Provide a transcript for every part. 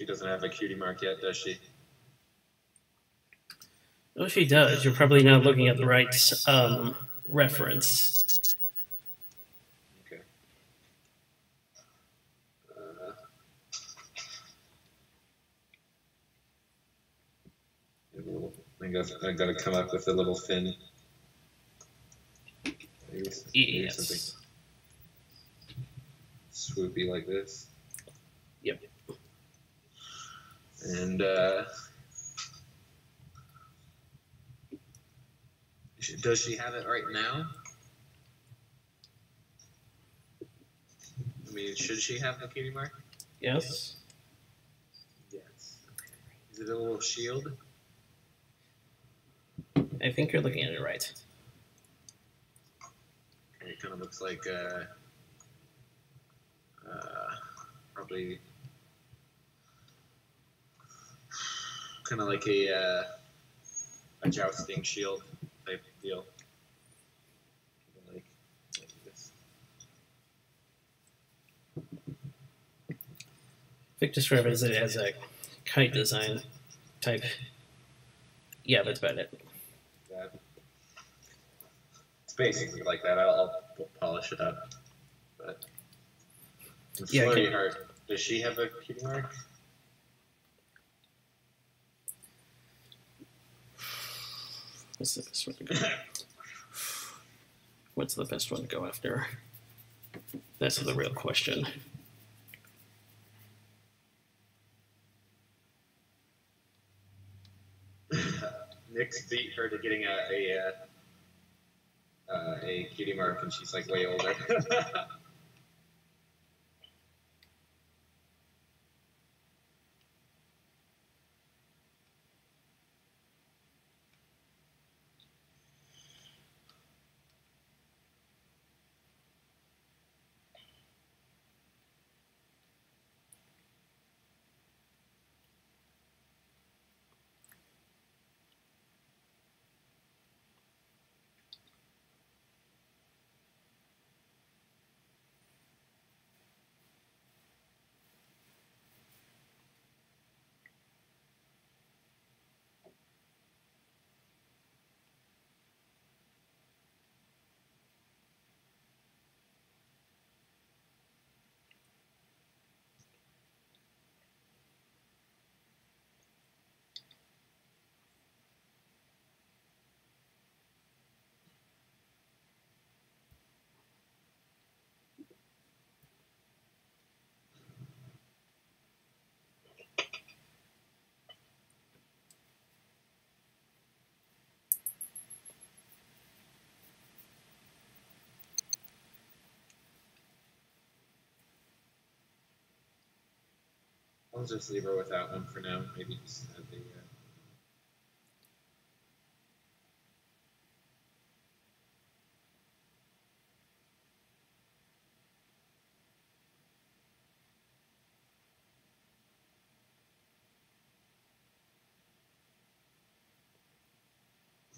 She doesn't have a cutie mark yet, does she? Well, if she does, you're probably not looking at the right reference. Okay. I gotta come up with a little fin. Maybe something swoopy like this. Yep. And does she have it right now? I mean, should she have the cutie mark? Yes. Yes. Okay. Is it a little shield? I think you're looking at it right. Okay, it kind of looks like probably kind of like a jousting shield type deal. Like this. Vic described it as a kite design type. Yeah, that's about it. It's basically like that. I'll polish it up. But Yeah, Flirty Heart, does she have a cutie mark? What's the best one to go? What's the best one to go after? That's the real question. Nick's beat her to getting a cutie mark, and she's like way older. I'll just leave her without one for now. Maybe just add the.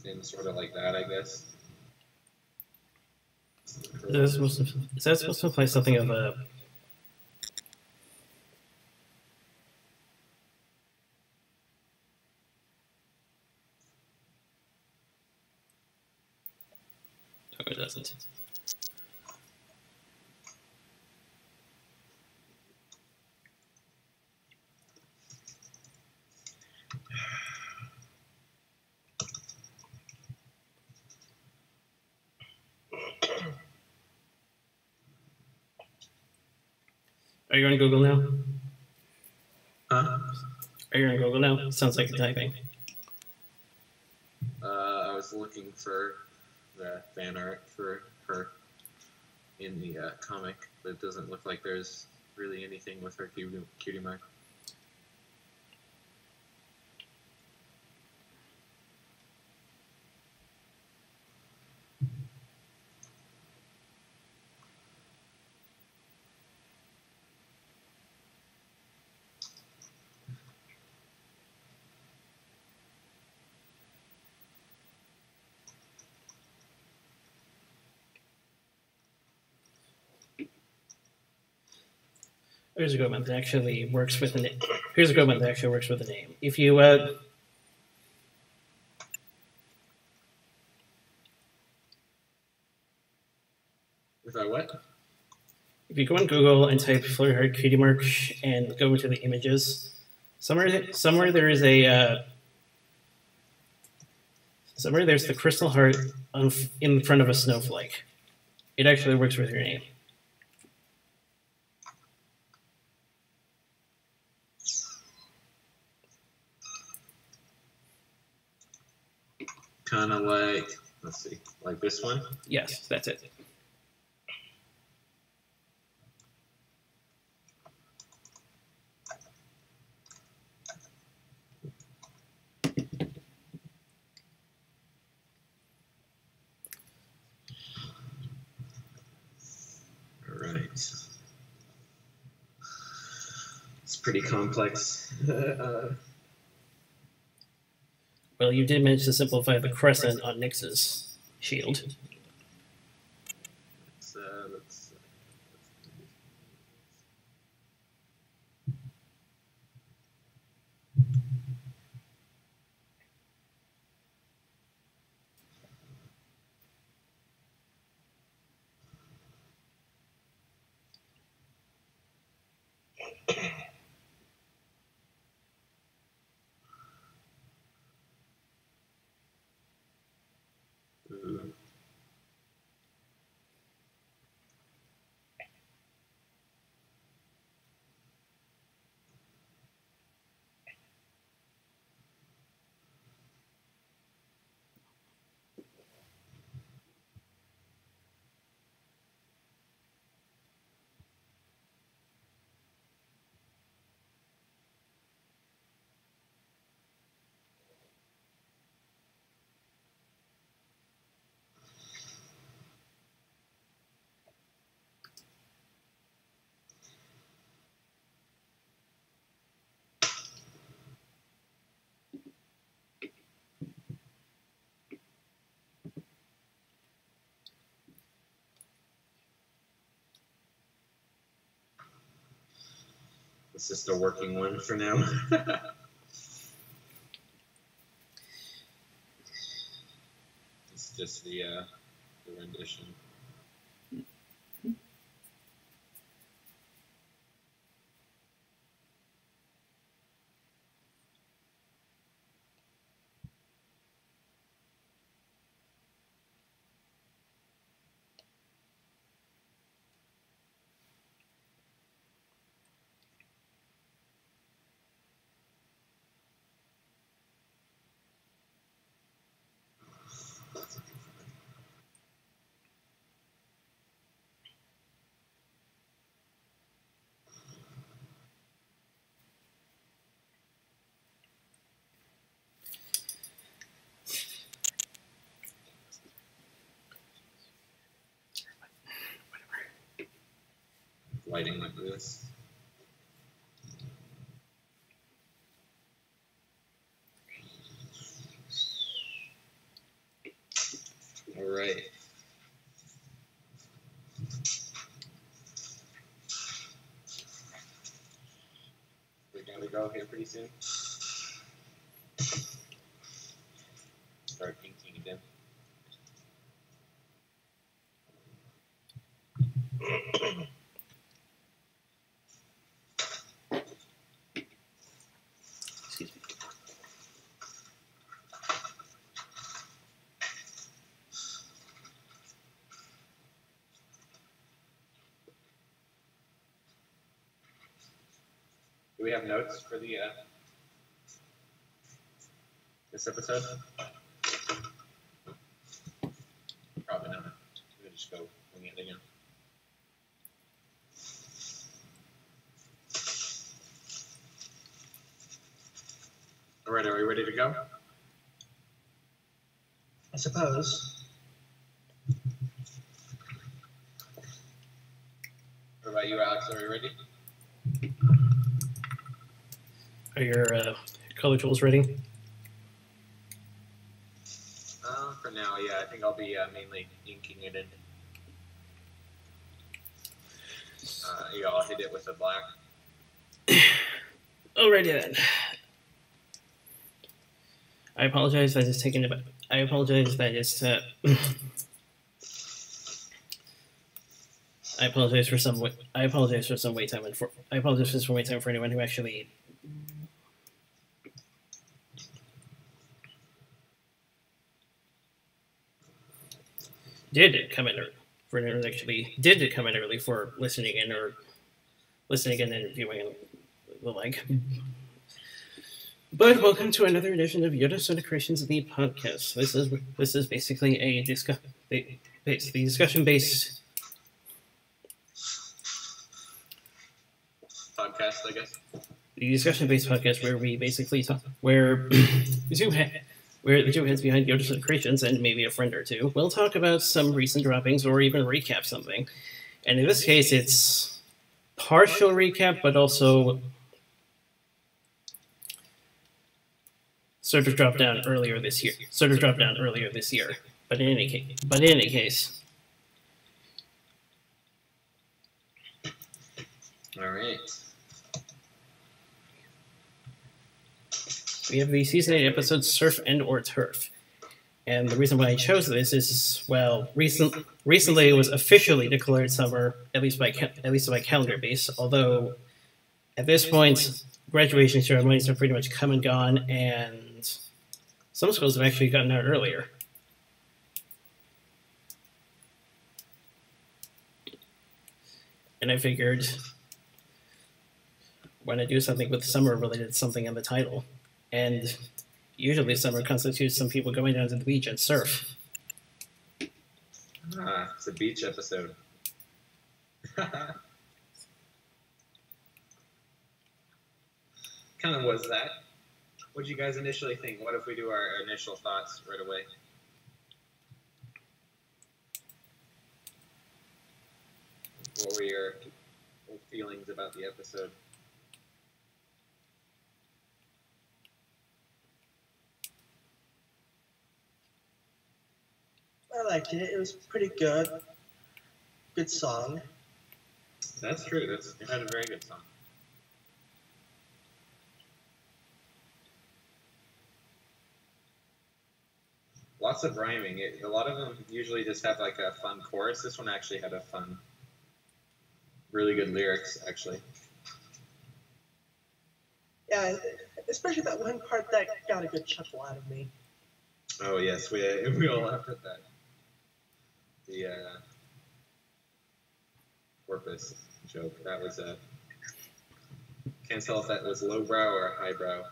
Thing sort of like that, I guess. Is that supposed to imply something of a... No, it doesn't. Are you on Google now? Huh? Are you on Google now? Sounds like you're typing. I was looking for the fan art for her in the comic, but it doesn't look like there's really anything with her cutie mark. Here's a good one that actually works with the name. Here's a good one that actually works with the name. If you If I what? if you go on Google and type Flurry Heart Cutie Mark and go into the images, somewhere there is a somewhere there's the crystal heart in front of a snowflake. It actually works with your name. Kind of like, let's see, like this one? Yes, that's it. All right. It's pretty complex. Well, you did manage to simplify the crescent on Nyx's shield. Let's It's just a working one for now. It's just the rendition. Lighting like this. All right. We're gonna go here pretty soon. Start inking again. Excuse me. Do we have notes for the this episode? Probably not. We'll just go wing it again. All right, are we ready to go? I suppose. What about you, Alex? Are we ready? Are your color tools ready? For now, yeah. I think I'll be mainly inking it in. Yeah, I'll hit it with the black Alrighty then. I apologize that it's taken. I apologize that it's. I apologize for some. I apologize for some wait time and for. I apologize for some wait time for anyone who actually. Did come in early for anyone actually did come in early for listening in or listening in and viewing and the like. But welcome to another edition of Yoda Soda Creations, the podcast. This is basically a discussion based podcast, I guess. The discussion based podcast where we basically talk where where the two heads behind Yoda Soda Creations and maybe a friend or two will talk about some recent droppings or even recap something. And in this case, it's partial recap, but also sort of dropped down earlier this year. But in any case. All right. We have the season 8 episode Surf and or Turf. And the reason why I chose this is, well, recently it was officially declared summer, at least by calendar base, although at this point, graduation ceremonies have pretty much come and gone, and some schools have actually gotten out earlier. And I figured, why not do something with summer related to something in the title? And usually summer constitutes some people going down to the beach and surf. It's a beach episode. Kind of was that. What did you guys initially think? What if we do our initial thoughts right away? What were your feelings about the episode? I liked it. It was pretty good. Good song. That's true. It had a very good song. Lots of rhyming. A lot of them usually just have like a fun chorus. This one actually had a fun, really good lyrics, actually. Yeah, especially that one part that got a good chuckle out of me. Oh yes, we all laughed at that. The porpoise joke. That was can't tell if that was lowbrow or highbrow.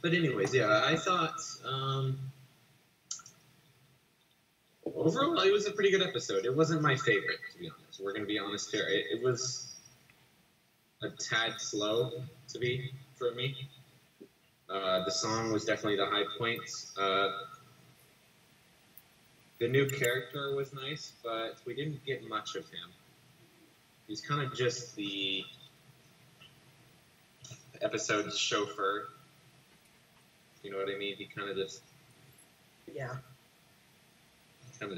But anyways, yeah, I thought overall it was a pretty good episode. It wasn't my favorite, to be honest. We're going to be honest here. It was a tad slow to be for me. The song was definitely the high point. The new character was nice, but we didn't get much of him. He's kind of just the episode's chauffeur. You know what I mean? He kind of just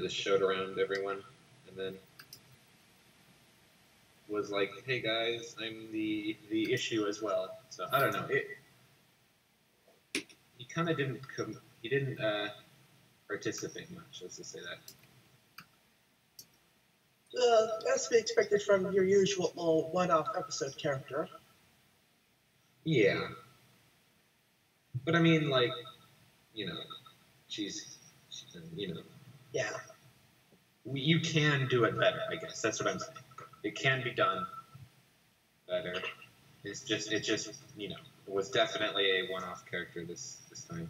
showed around everyone, and then was like, "Hey guys, I'm the issue as well." So I don't know. He kind of didn't participate much. Let's just say that. That's to be expected from your usual one-off episode character. Yeah. But I mean, like, she's Yeah. You can do it better, I guess. That's what I'm saying. It can be done better. It just, it was definitely a one-off character this time.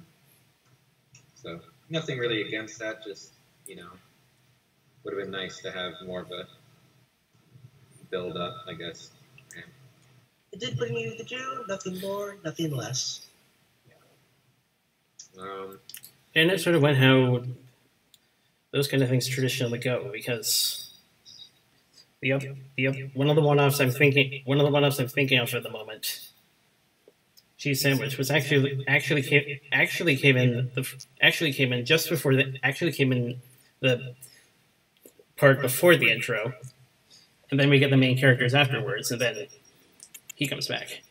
So, nothing really against that, just, would have been nice to have more of a build-up, I guess. Yeah. It did what it needed to do, nothing more, nothing less. And it sort of went how those kind of things traditionally go, because one of the one-offs I'm thinking of at the moment cheese sandwich was actually came in just before the part before the intro, and then we get the main characters afterwards, and then he comes back.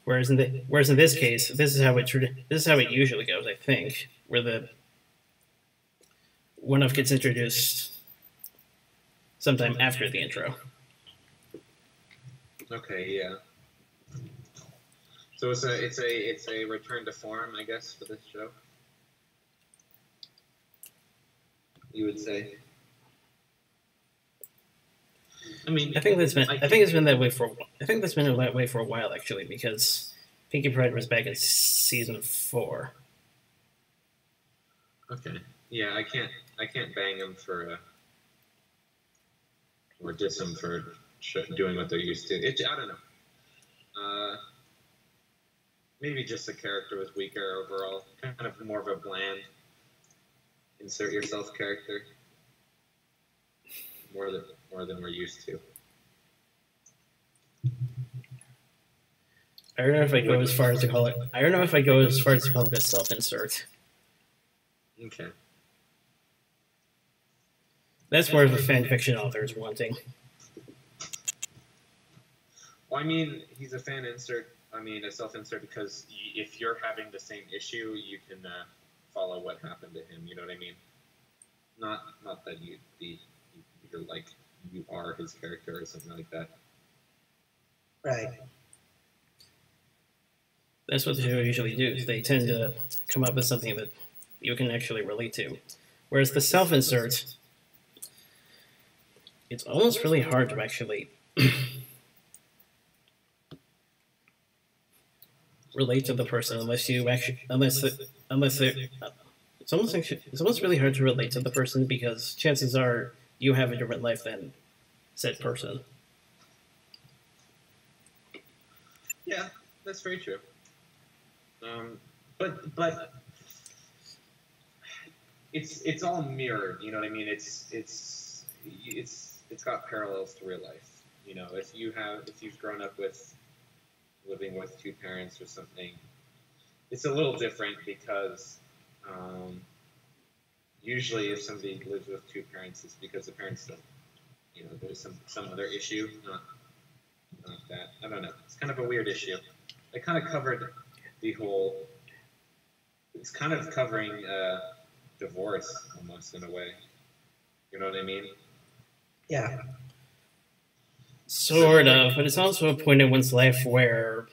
Whereas in this case, this is how it usually goes, I think, where the one-off gets introduced sometime after the intro. Okay, yeah. So it's a return to form, I guess, for this show. You would say. I mean, I think it's been that way for a while, actually, because Pinkie Pride was back in season 4. Okay. Yeah, I can't bang them for or diss them for doing what they're used to. I don't know. Maybe just the character was weaker overall. Kind of more of a bland insert yourself character. More than we're used to. I don't know if I go as far as to call it. I don't know if I go as far as to call it a self-insert. Okay. That's more of a fan fiction author's wanting. Well, I mean, he's a fan insert. I mean, a self-insert because if you're having the same issue, you can follow what happened to him. You know what I mean? Not that you're like you are his character or something like that. Right. That's what the show usually do. They tend to come up with something that you can actually relate to. Whereas the self-insert, it's almost really hard to actually relate to the person it's almost really hard to relate to the person because chances are you have a different life than said person. Yeah, that's very true. But it's all mirrored. You know what I mean? It's got parallels to real life. You know, if you've grown up with living with two parents or something, it's a little different because usually if somebody lives with two parents, it's because the parents don't, you know, there's some other issue, not that. I don't know. It's kind of a weird issue. It kind of covered the whole. It's kind of covering divorce almost in a way. You know what I mean? Yeah. Sort of, but it's also a point in one's life where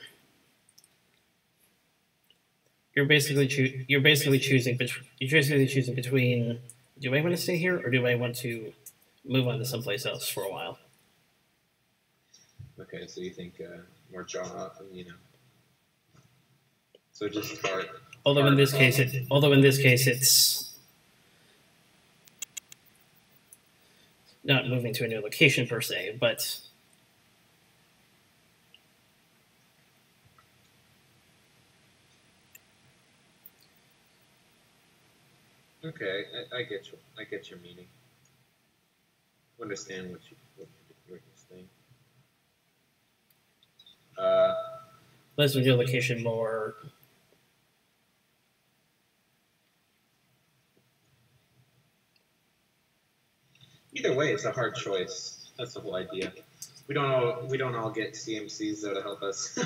you're basically choosing between do I want to stay here or do I want to move on to someplace else for a while? Okay, so you think more job, you know. So just hard. Although in this case it's not moving to a new location per se, but okay, I get your meaning. Understand what you're saying. less of a new location, more. Either way, it's a hard choice. That's the whole idea. We don't all get CMCs though to help us.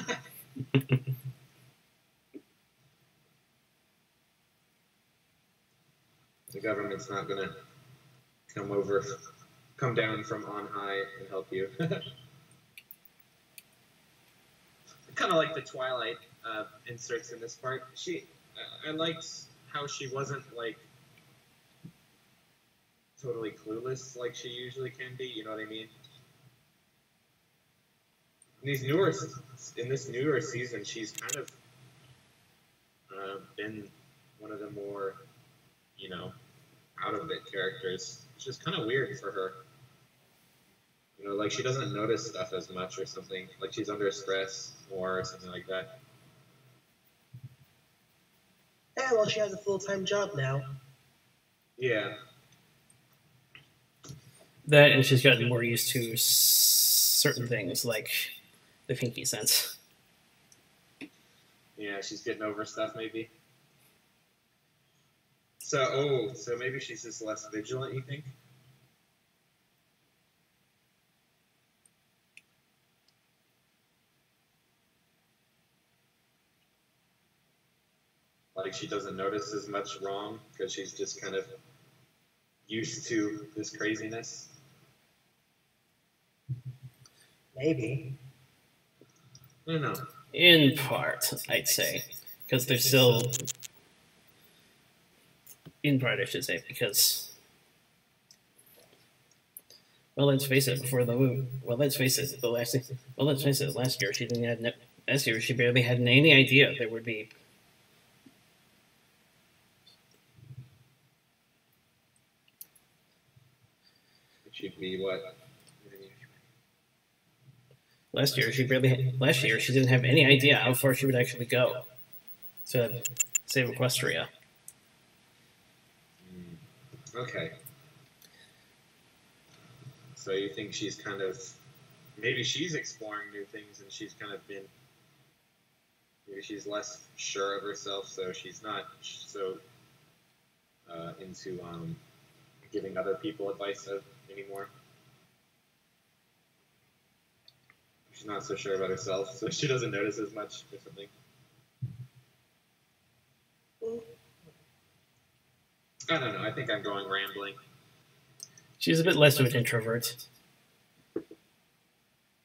The government's not gonna come down from on high and help you. Kind of like the Twilight inserts in this part. I liked how she wasn't like totally clueless like she usually can be. You know what I mean? In this newer season, she's kind of been one of the more, you know, out of it characters, which is kind of weird for her. You know, like she doesn't notice stuff as much or something. Like she's under stress more or something like that. Yeah, well, she has a full-time job now. Yeah. That, and she's gotten more used to certain things, like the Pinky sense. Yeah, she's getting over stuff, maybe. So maybe she's just less vigilant, you think? Like she doesn't notice as much wrong because she's just kind of used to this craziness. Maybe. I don't know. In part, I'd say, because they're still in part, I should say, because well, let's face it. Before the movie, well, let's face it. Let's face it. Last year, she didn't have. Last year, she barely had any idea there would be. It should be what? Last year, she didn't have any idea how far she would actually go to save Equestria. Okay. So you think she's kind of, maybe she's exploring new things and she's kind of been, maybe she's less sure of herself, so she's not so into giving other people advice anymore. She's not so sure about herself, so she doesn't notice as much or something. I don't know. I think I'm going rambling. She's a bit less of an introvert.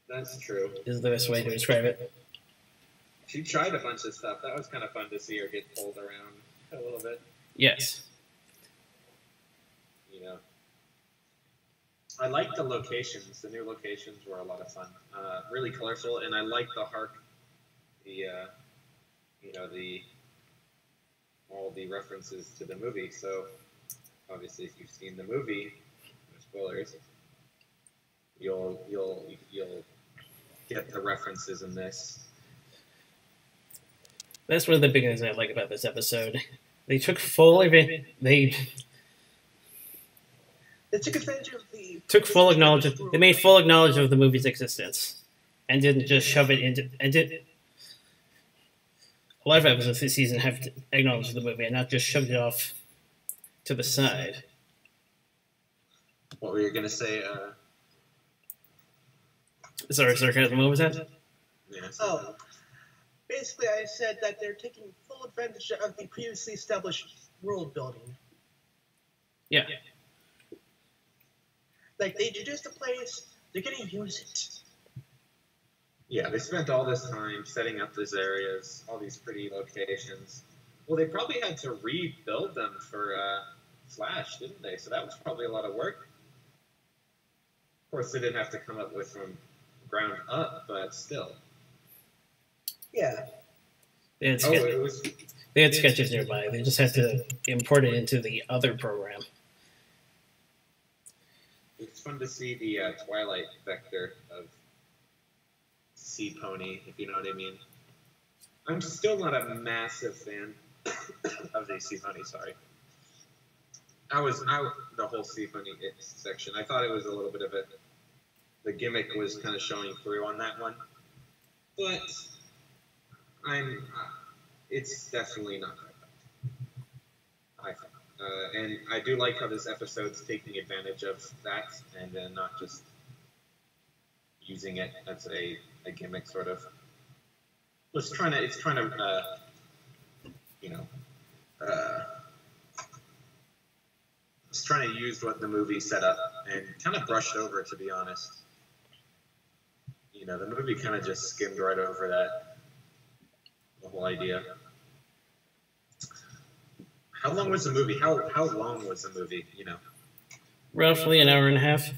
That's true. Is the best way to describe it. She tried a bunch of stuff. That was kind of fun to see her get pulled around a little bit. Yes. You know. I like the locations. The new locations were a lot of fun. Really colorful, and I like the all the references to the movie. So, obviously, if you've seen the movie, no spoilers, you'll get the references in this. That's one of the big things I like about this episode. They took full advantage. They took advantage of the. Took full acknowledgement. They made full acknowledgement of the movie's existence, and didn't just shove it into. And did. A lot of episodes this season have acknowledged the movie and not just shoved it off to the side. What were you gonna say? Sorry, sarcasm. What was that? Yeah, oh, basically, I said that they're taking full advantage of the previously established world building. Yeah. Like, they introduced the place, they're going to use it. Yeah, they spent all this time setting up these areas, all these pretty locations. Well, they probably had to rebuild them for Flash, didn't they? So that was probably a lot of work. Of course, they didn't have to come up with from ground up, but still. Yeah. They had sketches nearby. They just had to import it into the other program. It's fun to see the Twilight vector of Sea Pony, if you know what I mean. I'm still not a massive fan of the Sea Pony, sorry. The whole Sea Pony section, I thought it was a little bit of the gimmick was kind of showing through on that one. But it's definitely not I think. And I do like how this episode's taking advantage of that and then not just using it as a gimmick, sort of. It's trying to it's trying to use what the movie set up and kind of brushed over, to be honest. You know, the movie kind of just skimmed right over the whole idea. How long was the movie? How long was the movie, you know? Roughly an hour and a half. An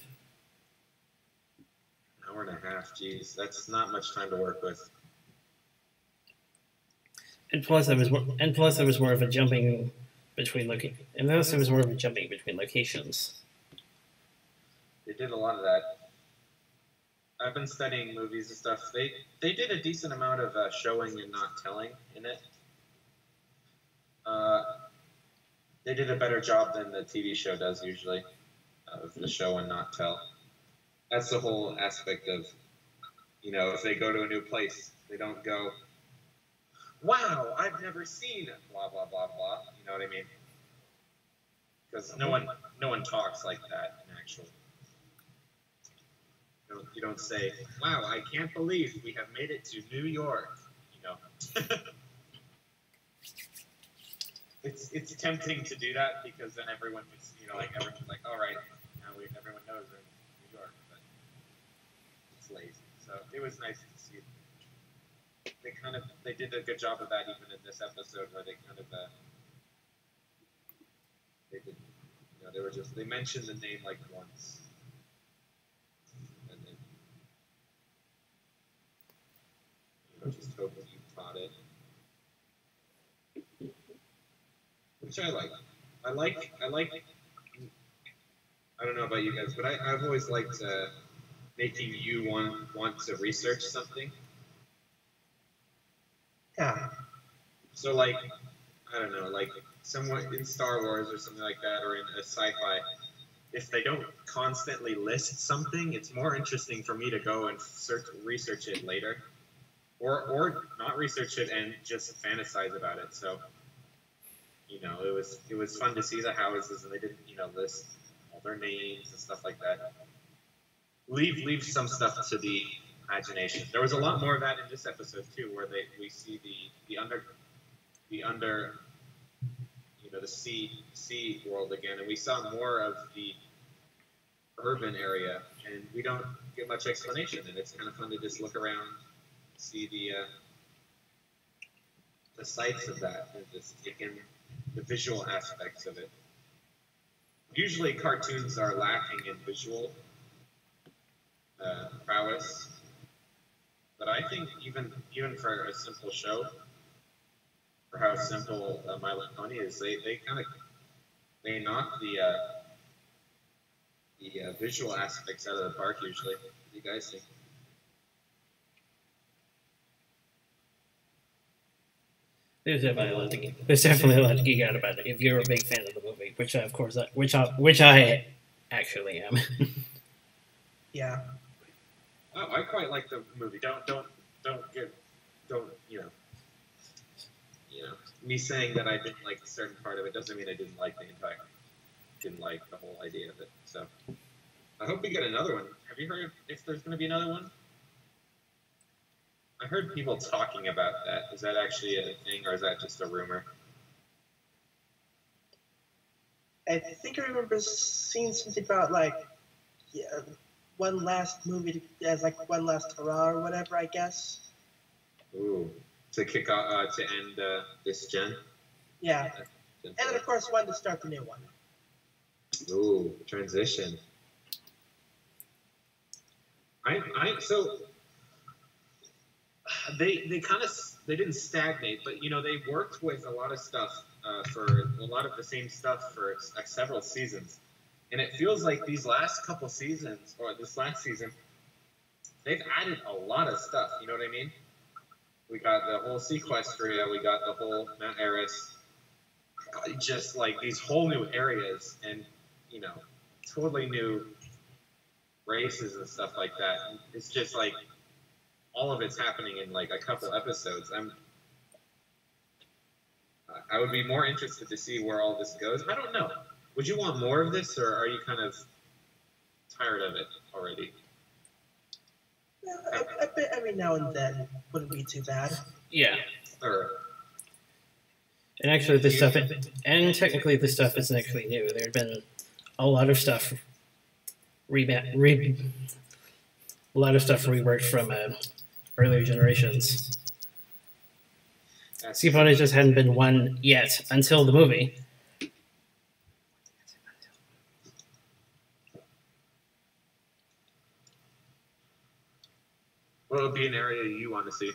hour and a half, geez. That's not much time to work with. And plus, there was more of a jumping between locations. They did a lot of that. I've been studying movies and stuff. They did a decent amount of showing and not telling in it. They did a better job than the TV show does usually, of the show and not tell. That's the whole aspect of, you know, if they go to a new place, they don't go, wow, I've never seen blah blah blah blah. You know what I mean? Because no one talks like that in actual. You don't say, wow, I can't believe we have made it to New York. You know. It's tempting to do that because then everyone just, everyone's like, all right, now everyone knows we're in New York, but it's lazy. So it was nice to see. They did a good job of that even in this episode where they they did, they mentioned the name like once, and then just hope that you caught it. Which I like. I like. I don't know about you guys, but I've always liked making you want to research something. Yeah. So like, I don't know, like somewhat in Star Wars or something like that, or in a sci-fi, if they don't constantly list something, it's more interesting for me to go and research it later, or not research it and just fantasize about it. So. It was fun to see the houses, and they didn't, list all their names and stuff like that. Leave some stuff to the imagination. There was a lot more of that in this episode too, where we see the under the sea world again, and we saw more of the urban area, and we don't get much explanation, and it's kind of fun to just look around, see the sights of that, and just take in the visual aspects of it. Usually cartoons are lacking in visual prowess, but I think even for a simple show, for how simple My Little Pony is, they knock the visual aspects out of the park usually. What do you guys think? There's definitely a lot to geek out about it if you're a big fan of the movie, which I actually am. Yeah. Oh, I quite like the movie. Don't me saying that I didn't like a certain part of it doesn't mean I didn't like the whole idea of it. So I hope we get another one. Have you heard if there's going to be another one? I heard people talking about that. Is that actually a thing, or is that just a rumor? I think I remember seeing something about one last movie as one last hurrah or whatever. I guess. Ooh, to kick off to end this gen. Yeah, and then of course one to start the new one. Ooh, transition. So. They didn't stagnate, but they worked with a lot of stuff for a lot of the same stuff for several seasons, and it feels like these last couple seasons or this last season, they've added a lot of stuff. You know what I mean? We got the whole Sequestria, we got the whole Mount Eris, just like these whole new areas, and totally new races and stuff like that. And it's just like. All of it's happening in like a couple episodes. I would be more interested to see where all this goes. I don't know. Would you want more of this, or are you kind of tired of it already? Yeah, I bet every now and then wouldn't be too bad. Yeah. And actually, technically, this stuff isn't actually new. There had been a lot of stuff reworked from earlier generations. Sea Pony just hadn't been one yet until the movie. What would be an area you want to see?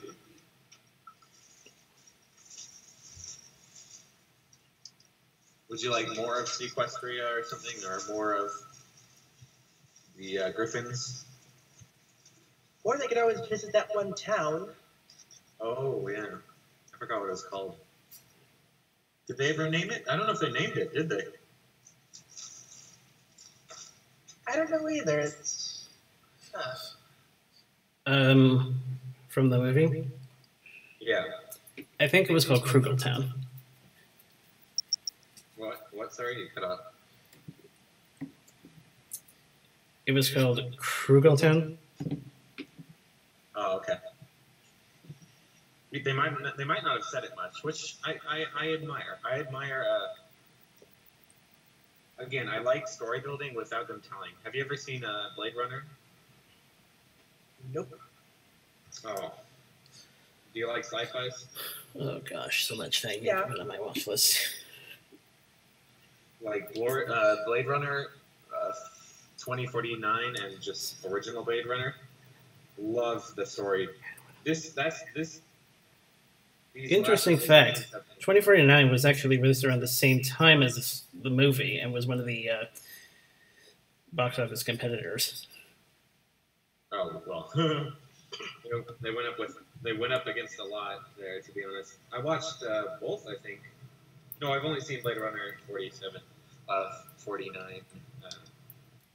Would you like more of Sequestria or something, or more of the Griffins? Or they could always visit that one town. Oh, yeah. I forgot what it was called. Did they ever name it? I don't know if they named it, did they? I don't know either. It's... From the movie? Yeah. I think it was called Krugeltown. What? Sorry, you cut off. It was called Krugeltown. Oh, okay. They might not have said it much, which I admire. I admire. Again, I like story building without them telling. Have you ever seen Blade Runner? Nope. Oh. Do you like sci-fis? Oh gosh, so much thing Yeah. on my watch list. Like Blade Runner 2049 and just original Blade Runner. Love the story. These Interesting last fact, movies have been- 2049 was actually released around the same time as the movie and was one of the box office competitors. Oh well, they went up against a lot there. To be honest, I watched both. I think. No, I've only seen Blade Runner 49,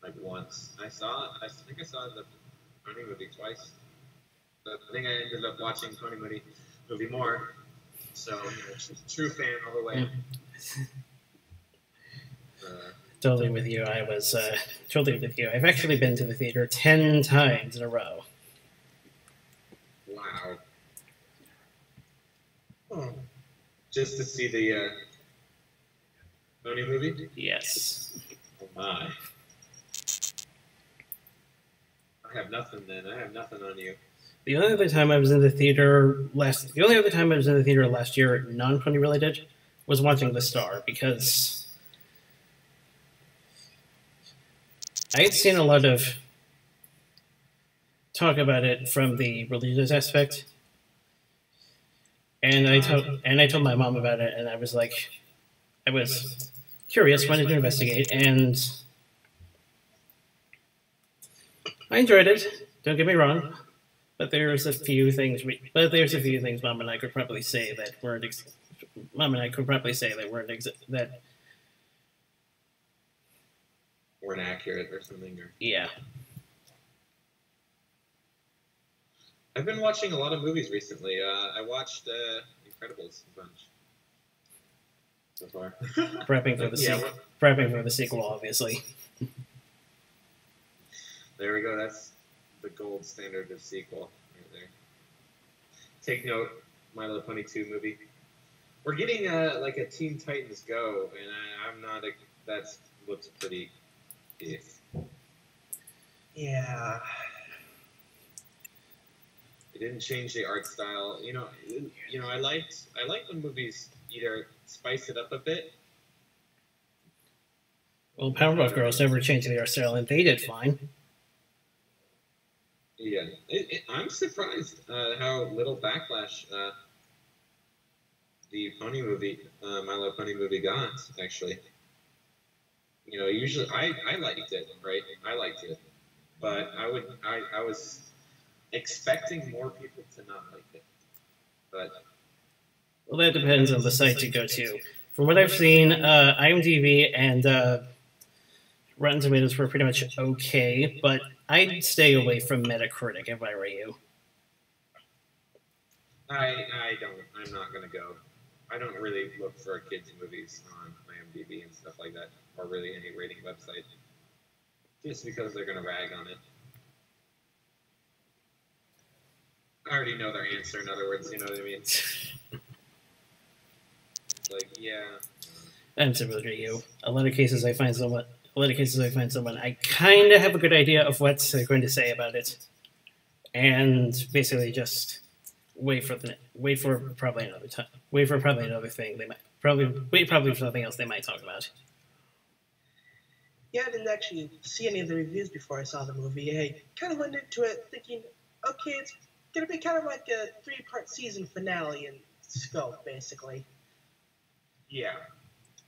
like once. I think I saw the Tony movie twice. But I think I ended up watching Tony movie more. So, true fan all the way. Totally with you. I was totally with you. I've actually been to the theater 10 times in a row. Wow. Hmm. Just to see the Tony movie? Yes. Oh my. I have nothing then. I have nothing on you. The only other time I was in the theater last year, non-Pony related, was watching The Star because I had seen a lot of talk about it from the religious aspect, and I told my mom about it, and I was curious, wanted to investigate, and I enjoyed it. Don't get me wrong. But there's a few things Mom and I could probably say that weren't Weren't accurate or something. Or... Yeah. I've been watching a lot of movies recently. I watched Incredibles a bunch so far. Prepping for the sequel, obviously. There we go. That's the gold standard of sequel right there. Take note, My Little Pony 2 movie. We're getting like a Teen Titans Go, and I'm not. That looks pretty. Yeah. It didn't change the art style. I like when movies either spice it up a bit. Well, Powerpuff Girls never changed their style, and they did fine. Yeah, I'm surprised how little backlash the Pony movie, My Little Pony movie got. Actually, usually I liked it, right? I liked it, but I was expecting more people to not like it. But well, that depends on the site you go to. From what I've seen, IMDb and Rotten Tomatoes were pretty much okay, but I'd stay away from Metacritic if I were you. I'm not gonna go. I don't really look for kids' movies on IMDb and stuff like that, or really any rating website, just because they're gonna rag on it. I already know their answer. In other words, you know what I mean? Like, yeah. I'm similar to you. A lot of cases I find someone I kind of have a good idea of what they're going to say about it, and basically just wait for probably another thing they might wait for something else they might talk about. Yeah, I didn't actually see any of the reviews before I saw the movie. I kind of went into it thinking, okay, it's gonna be kind of like a 3-part season finale in scope, basically. Yeah.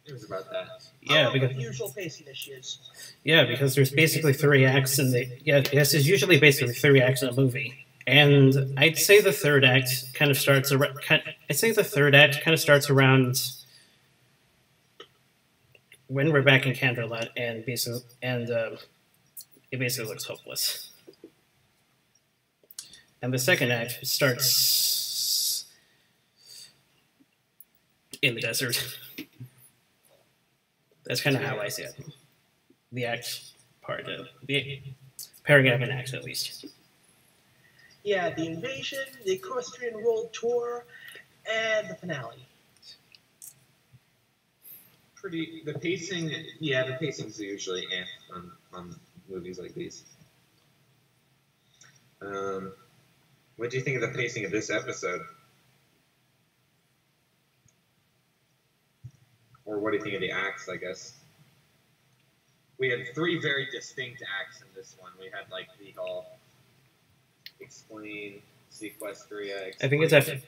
It was about that. Yeah, because the usual pacing issues. Yeah, because there's basically 3 acts in the there's usually basically 3 acts in a movie, and I'd say the third act kind of starts around when we're back in Canterlot, and it basically looks hopeless. And the second act starts in the desert. That's kind of how I see it. The act part of the paragraph and act, at least. Yeah, the invasion, the equestrian world tour, and the finale. The pacing, yeah, the pacing's usually on movies like these. What do you think of the pacing of this episode? Or what do you think of the acts, I guess? We had 3 very distinct acts in this one. We had, like, the whole explain, sequestria, explain. I think it's after...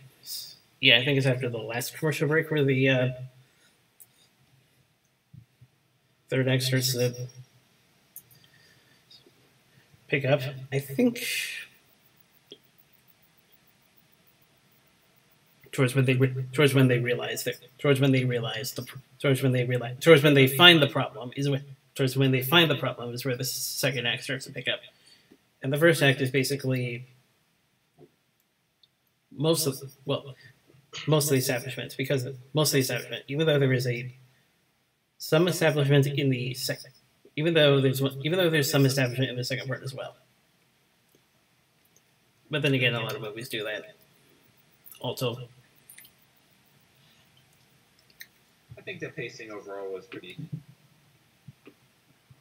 Yeah, I think it's after the last commercial break where the third act starts to pick up. I think towards when they find the problem is where the second act starts to pick up. And the first act is basically most of the establishments, even though there is some establishment in the second, even though there's some establishment in the second part as well. But then again, a lot of movies do that. Also, I think the pacing overall was pretty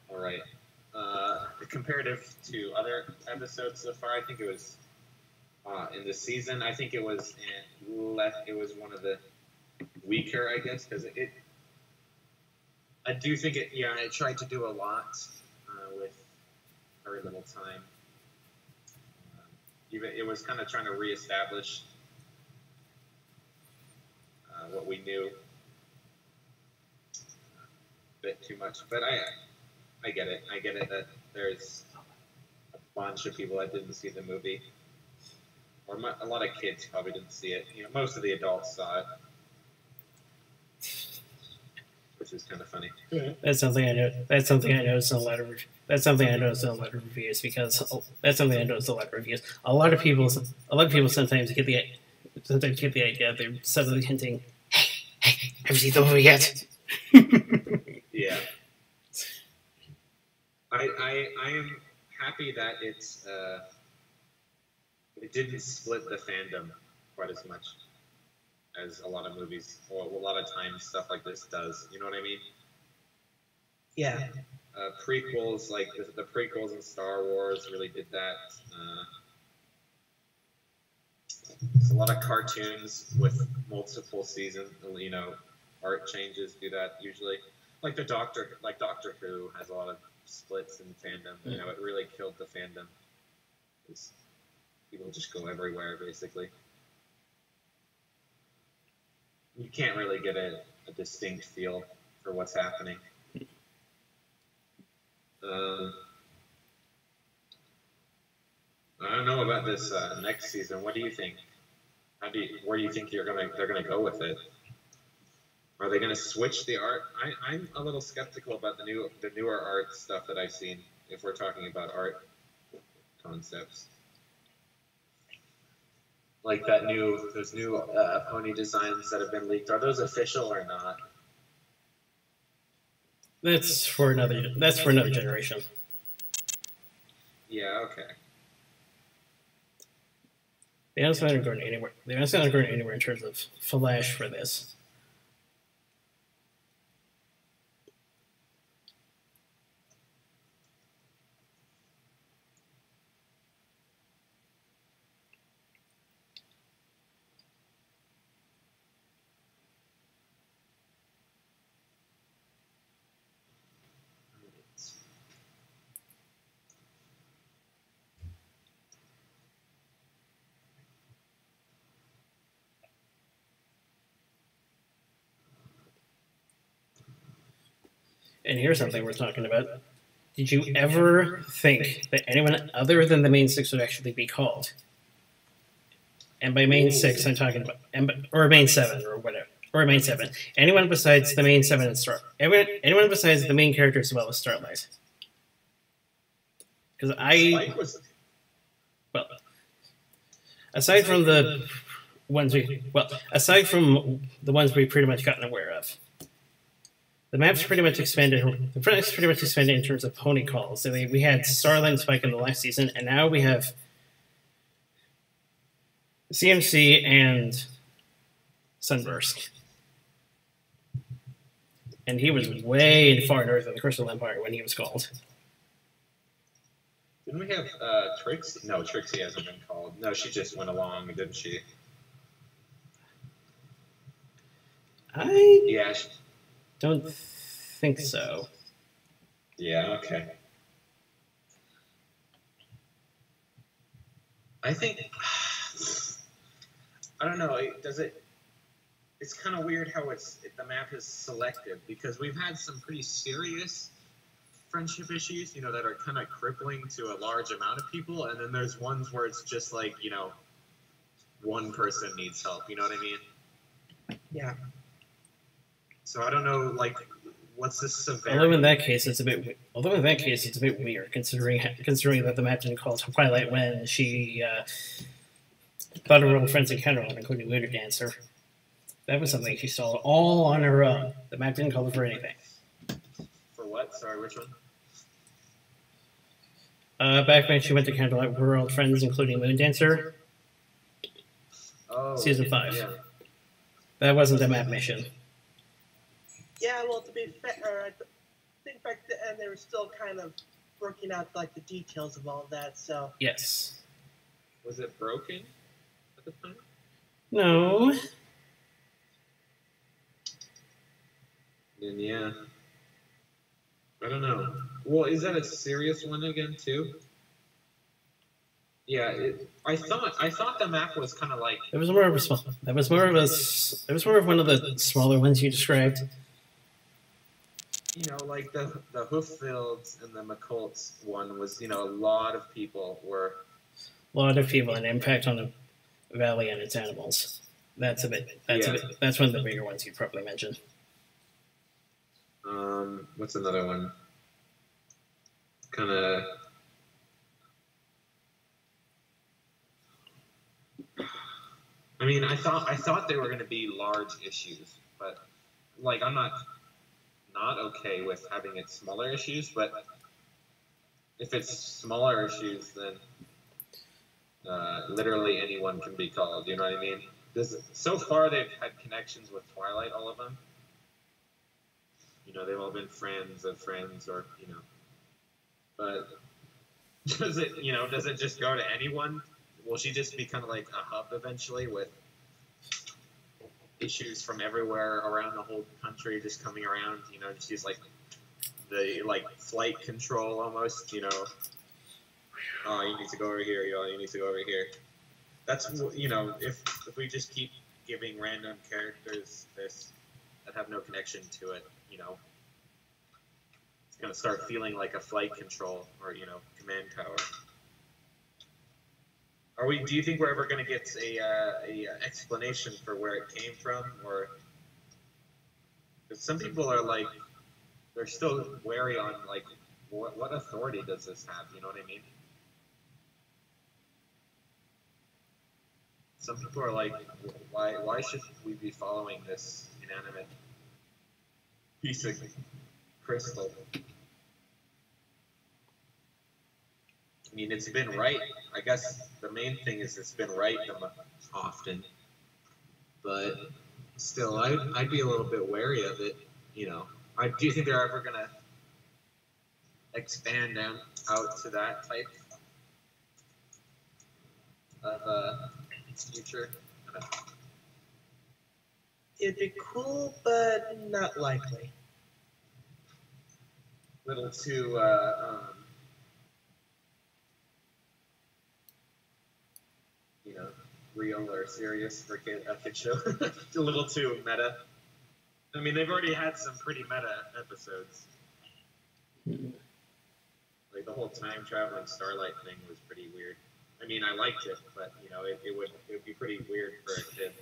all right. Comparative to other episodes so far, I think it was in the season. I think it was one of the weaker, I guess, because I do think it. Yeah, it tried to do a lot with very little time. Even it was kind of trying to reestablish what we knew a bit too much, but I get it. I get it that there's a bunch of people that didn't see the movie, or a lot of kids probably didn't see it. You know, most of the adults saw it, which is kind of funny. That's something I know. That's something I noticed in a lot of. That's something I noticed in a lot of reviews because that's something I noticed in a lot of reviews. A lot of people sometimes get the idea. They're suddenly hinting, "Hey, have you seen the movie yet?" Yeah. I am happy that it didn't split the fandom quite as much as a lot of movies or a lot of times stuff like this does. You know what I mean? Yeah. Prequels, like the prequels in Star Wars, really did that. There's a lot of cartoons with multiple seasons. You know, art changes do that usually. Like Doctor Who has a lot of splits in fandom. You know, it really killed the fandom. People just go everywhere, basically. You can't really get a distinct feel for what's happening. I don't know about this next season. What do you think? Where do you think they're gonna go with it? Are they gonna switch the art? I'm a little skeptical about the newer art stuff that I've seen. If we're talking about art concepts, like those new pony designs that have been leaked, are those official or not? That's for another generation. Yeah. Okay. They honestly aren't going anywhere. They're honestly not going anywhere in terms of flash for this. And here's something we're talking about. Did you ever think that anyone other than the main 6 would actually be called? And by main 6, I'm talking about, or main 7, or whatever, or main 7. Anyone besides the main 7 and anyone besides the main character as well as Starlight. Because well, aside from the aside from the ones we've pretty much gotten aware of, the map's pretty much expanded. The map's pretty much expanded in terms of pony calls. So we had Starlight and Spike in the last season, and now we have CMC and Sunburst. And he was way far north of the Crystal Empire when he was called. Didn't we have Trixie? No, Trixie hasn't been called. No, she just went along, didn't she? I don't think so. Yeah, okay. I think... I don't know, it's kind of weird how the map is selective, because we've had some pretty serious friendship issues, you know, that are kind of crippling to a large amount of people, and then there's ones where it's just like, you know, one person needs help, you know what I mean? Yeah. So I don't know, like, what's the severity? Although in that case it's a bit weird, considering that the map didn't call Twilight when she thought her old friends encountered one, including Lunar Dancer. That was something she saw all on her own. The map didn't call her for anything. For what? Sorry, which one? Back when she went to Candlelight World, friends including Moon Dancer. Oh, Season 5. Yeah. That wasn't a map mission. Yeah, well, to be fair, I think back then they were still kind of working out like the details of all that. So Yes. Was it broken at the time? No. Then yeah. I don't know. Well, is that a serious one again too? Yeah, I thought the map was kind of like. It was more of a small. It was more of one of the smaller ones you described. You know, like the Hooffields and the McColts one was, you know, a lot of people were. A lot of people, and impact on the valley and its animals. That's one of the bigger ones you'd probably mention. What's another one? Kind of. I mean, I thought they were going to be large issues, but like I'm not okay with having it smaller issues. But if it's smaller issues, then literally anyone can be called. You know what I mean? So far, they've had connections with Twilight, all of them. You know, they've all been friends of friends, or you know. But does it just go to anyone? Will she just be kind of like a hub eventually with issues from everywhere around the whole country just coming around? You know, she's like the flight control almost. You know, oh, you need to go over here. You need to go over here. That's, you know, if we just keep giving random characters this that have no connection to it, you know, it's gonna start feeling like a flight control or, you know, command tower. Do you think we're ever going to get a explanation for where it came from, or? Because some people are like, they're still wary on like, what authority does this have? You know what I mean? Some people are like, why should we be following this inanimate piece of crystal? I mean, it's been right. I guess the main thing is it's been right often. But still, I'd be a little bit wary of it. You know, do you think they're ever going to expand out to that type of future? it'd be cool, but not likely. Little too you know, real or serious for a kid show. A little too meta. I mean, they've already had some pretty meta episodes. Like the whole time traveling Starlight thing was pretty weird. I mean, I liked it, but you know, it would be pretty weird for a kid.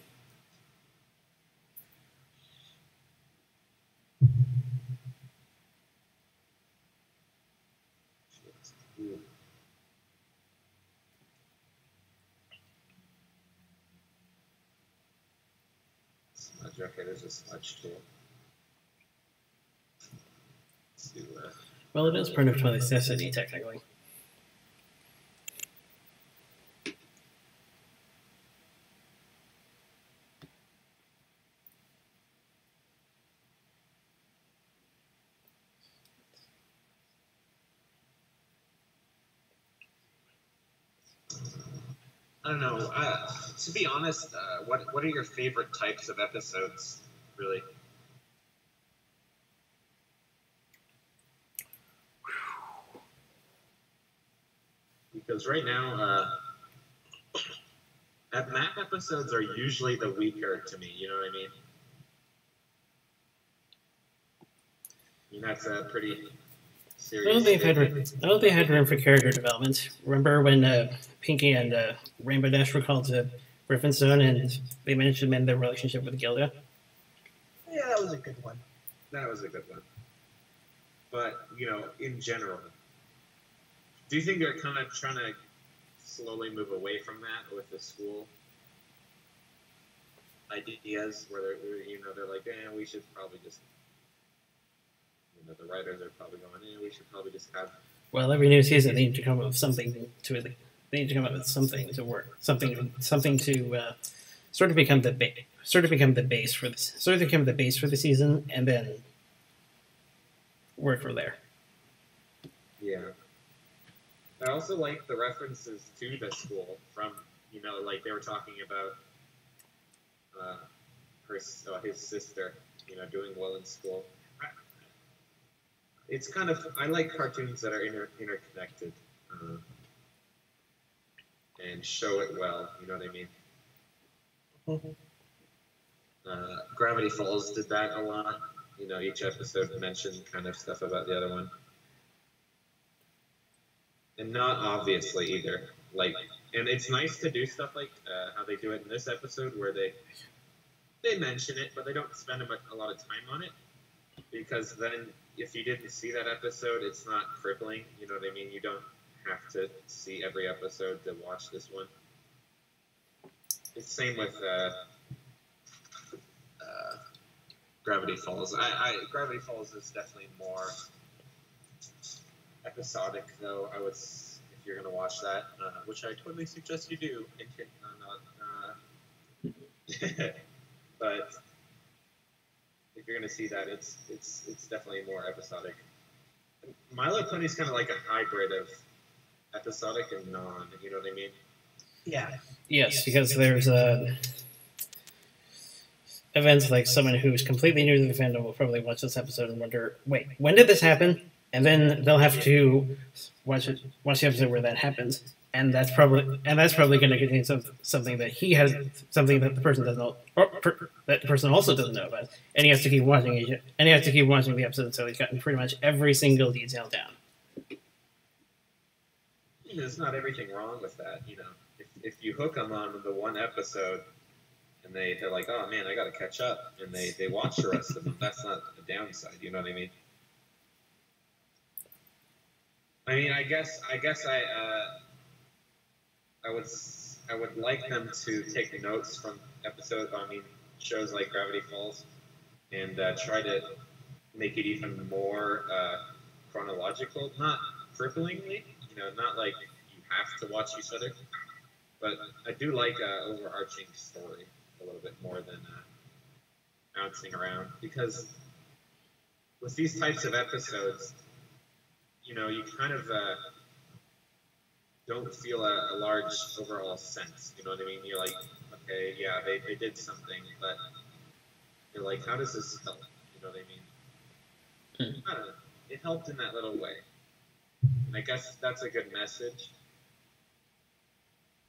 Ooh. Okay, there's a smudge tool. Let's do that. Well, it is proof of necessity, technically. I don't know. To be honest, what are your favorite types of episodes, really? Because right now, map episodes are usually the weaker to me. You know what I mean? I mean that's a pretty serious. I don't think I had room for character development. Remember when Pinky and Rainbow Dash were called to Griffinstone and they managed to mend their relationship with Gilda? Yeah, that was a good one. That was a good one. But, in general, do you think they're kind of trying to slowly move away from that with the school ideas where they're like, we should probably just, the writers are probably going, we should probably just have. Well, every new season they need to come up with something to. They need to come up with something to work, something to sort of become the base for the season, and then work from there. Yeah. I also like the references to the school from, like they were talking about his sister, doing well in school. It's kind of, I like cartoons that are interconnected and show it well, you know what I mean? Mm-hmm. Gravity Falls did that a lot. Each episode mentioned kind of stuff about the other one. And not obviously either. And it's nice to do stuff like how they do it in this episode where they mention it, but they don't spend a lot of time on it. Because then, if you didn't see that episode, it's not crippling. You know what I mean? You don't have to see every episode to watch this one. It's the same with Gravity Falls. Gravity Falls is definitely more episodic, though. If you're gonna watch that, which I totally suggest you do. But if you're gonna see that, it's definitely more episodic. My Little Pony is kind of like a hybrid of episodic and non. You know what I mean? Yeah. Yes, because there's events like someone who's completely new to the fandom will probably watch this episode and wonder, wait, when did this happen? And then they'll have to watch the episode where that happens, and that's probably going to contain something that he has, something that the person doesn't know, or that the person also doesn't know about, and he has to keep watching it, and he has to keep watching the episode until he's gotten pretty much every single detail down. There's not everything wrong with that, If you hook them on the one episode, and they're like, oh man, I got to catch up, and they watch the rest of them, that's not a downside. You know what I mean? I guess I would like them to take notes from shows like Gravity Falls, and try to make it even more chronological, not cripplingly, not like you have to watch each other, but I do like overarching story a little bit more than bouncing around, because with these types of episodes, you kind of don't feel a large overall sense. You know what I mean? You're like, okay, yeah, they did something, but you're like, how does this help? You know what I mean? I don't know. It helped in that little way. And I guess that's a good message.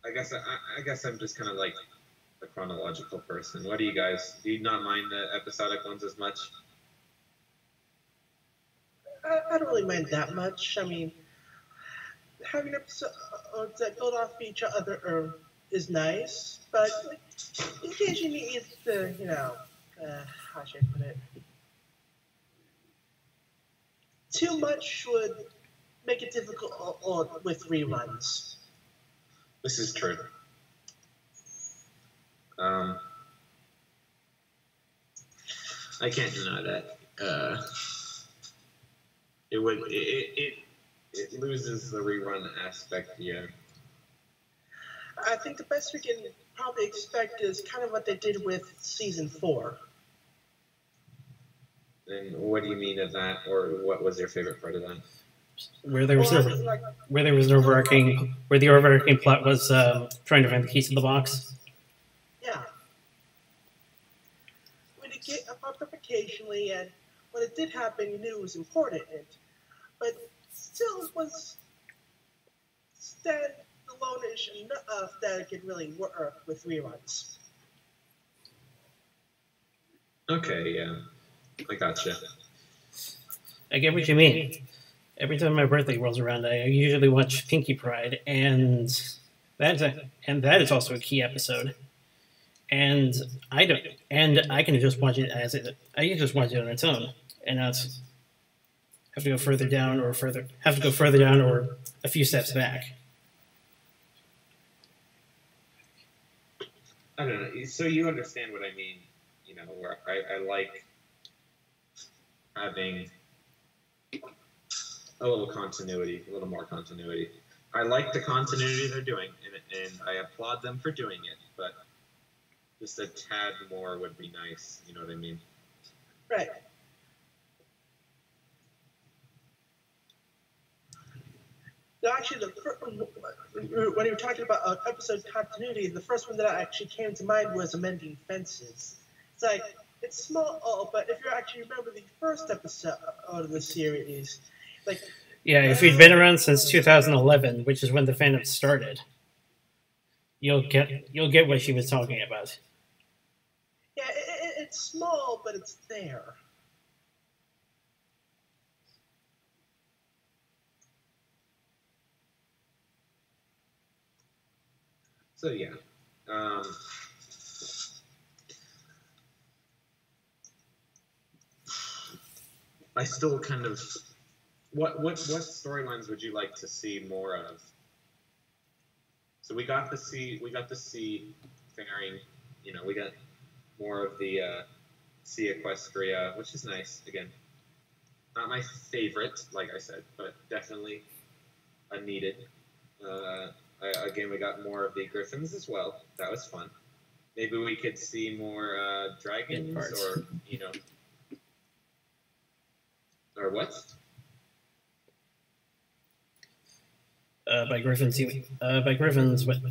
I guess I'm just kind of like a chronological person. What do you guys? Do you not mind the episodic ones as much? I don't really mind that much. Having episodes that build off each other is nice, but occasionally it's how should I put it? Too much would make it difficult with reruns. This is true. I can't deny that. It loses the rerun aspect. Yeah. I think the best we can probably expect is kind of what they did with season 4. And what do you mean of that, or what was your favorite part of that? Where there was Well, no, I mean, like, where there was an overarching, where the overarching plot was trying to find the keys to the box. yeah. When it popped up occasionally, and when it did happen, you knew it was important. But still, it was standalone-ish enough that it could really work with reruns. Okay, yeah, I gotcha. I get what you mean. Every time my birthday rolls around, I usually watch Pinky Pride, and that is also a key episode. And I don't, and I can just watch it as it. I can just watch it on its own, and not have to go further down or a few steps back. I don't know. So you understand what I mean, where I like having a little continuity, a little more continuity. I like the continuity they're doing, and I applaud them for doing it, but just a tad more would be nice. You know what I mean? Right. No, actually, when you were talking about episode continuity, the first one that actually came to mind was Amending Fences. It's like, it's small, but if you actually remember the first episode of the series, like... Yeah, if you've been around since 2011, which is when the fandom started, you'll get what she was talking about. Yeah, it's small, but it's there. So yeah, I still kind of what storylines would you like to see more of? So we got to see fairing, we got more of the Sea Equestria, which is nice. Again, not my favorite, like I said, but definitely a needed. Again, we got more of the Griffins as well. That was fun. Maybe we could see more dragons, or or what? By Griffins, by Griffins, what?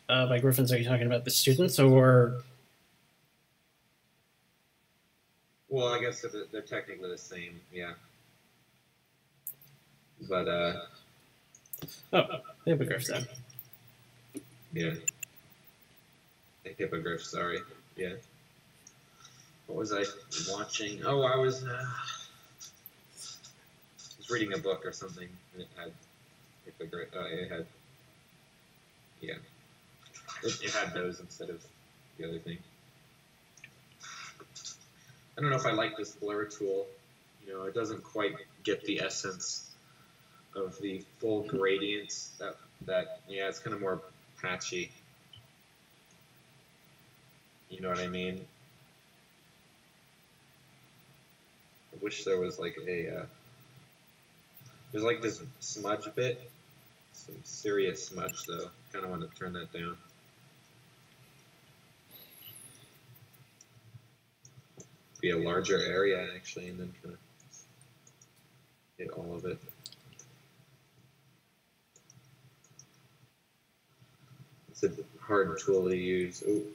By Griffins, are you talking about the students or? Well, I guess they're technically the same, yeah. But Hippogriffs then. Yeah. The hippogriff, sorry. Yeah. What was I watching? Oh, I was reading a book or something, and it had hippogriff. It had those instead of the other thing. I don't know if I like this blur tool. It doesn't quite get the essence of the full gradients. It's kind of more patchy. You know what I mean? I wish there was like there's like this smudge bit. Some serious smudge though. Kind of want to turn that down. Be a larger area actually, and then kind of hit all of it. It's a hard tool to use. Ooh.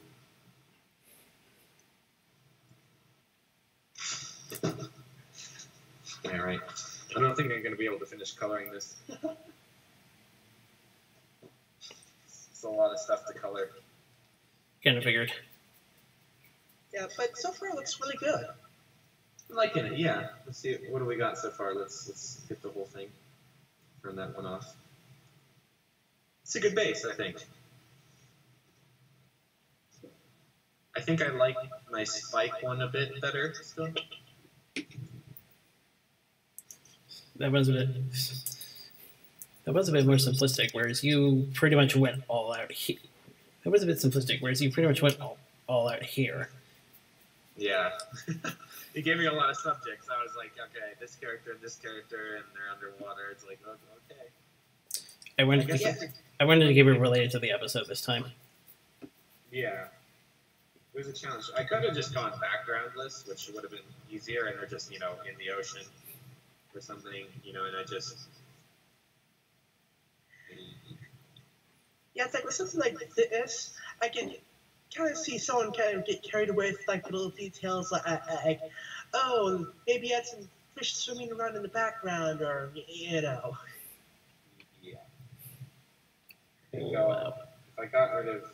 All right. I don't think I'm going to be able to finish coloring this. It's a lot of stuff to color. Kind of figured. Yeah, but so far it looks really good. I'm liking it, yeah. Let's see, what do we got so far? Let's hit the whole thing. Turn that one off. It's a good base, I think. I think I like my spike one a bit better still. That was a bit more simplistic, whereas you pretty much went all out here. That was a bit simplistic, whereas you pretty much went all out here. Yeah. It gave me a lot of subjects. I was like, okay, this character, and they're underwater. It's like, okay. I wanted to keep it related to the episode this time. Yeah. It was a challenge. I could have just gone backgroundless, which would have been easier, and they're just, in the ocean or something, and I just... Yeah, it's like with something like this, I can kind of see someone kind of get carried away with like little details like oh, maybe had some fish swimming around in the background, or Yeah. Wow. If I got rid of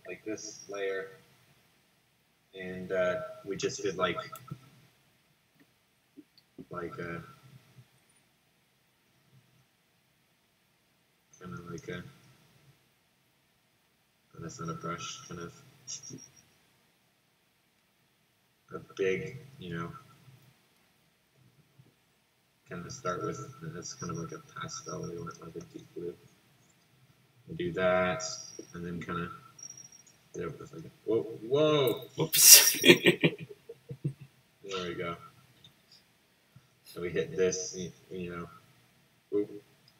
like this layer, and we just did like a kind of like a... Oh, that's not a brush, kind of a big, kind of start with, that's kind of like a pastel, we want like a deep blue. We do that, and then kind of get up with like a, whoa! Whoops. There we go. So we hit this, oop,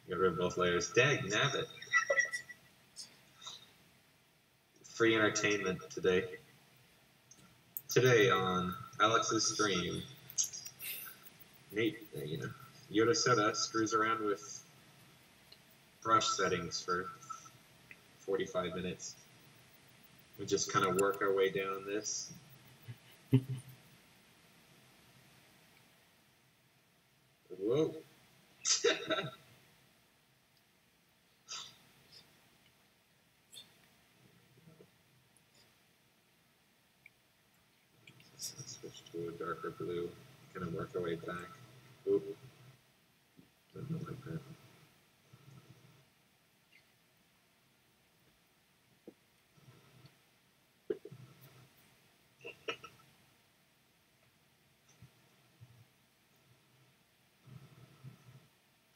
get rid of both layers. Dag nabbit. Free entertainment today. Today on Alex's stream, Nate, Yoda Soda screws around with brush settings for 45 minutes. We just kind of work our way down this. Whoa. Switch to a darker blue. Kind of work our way back. Oop. Something like that.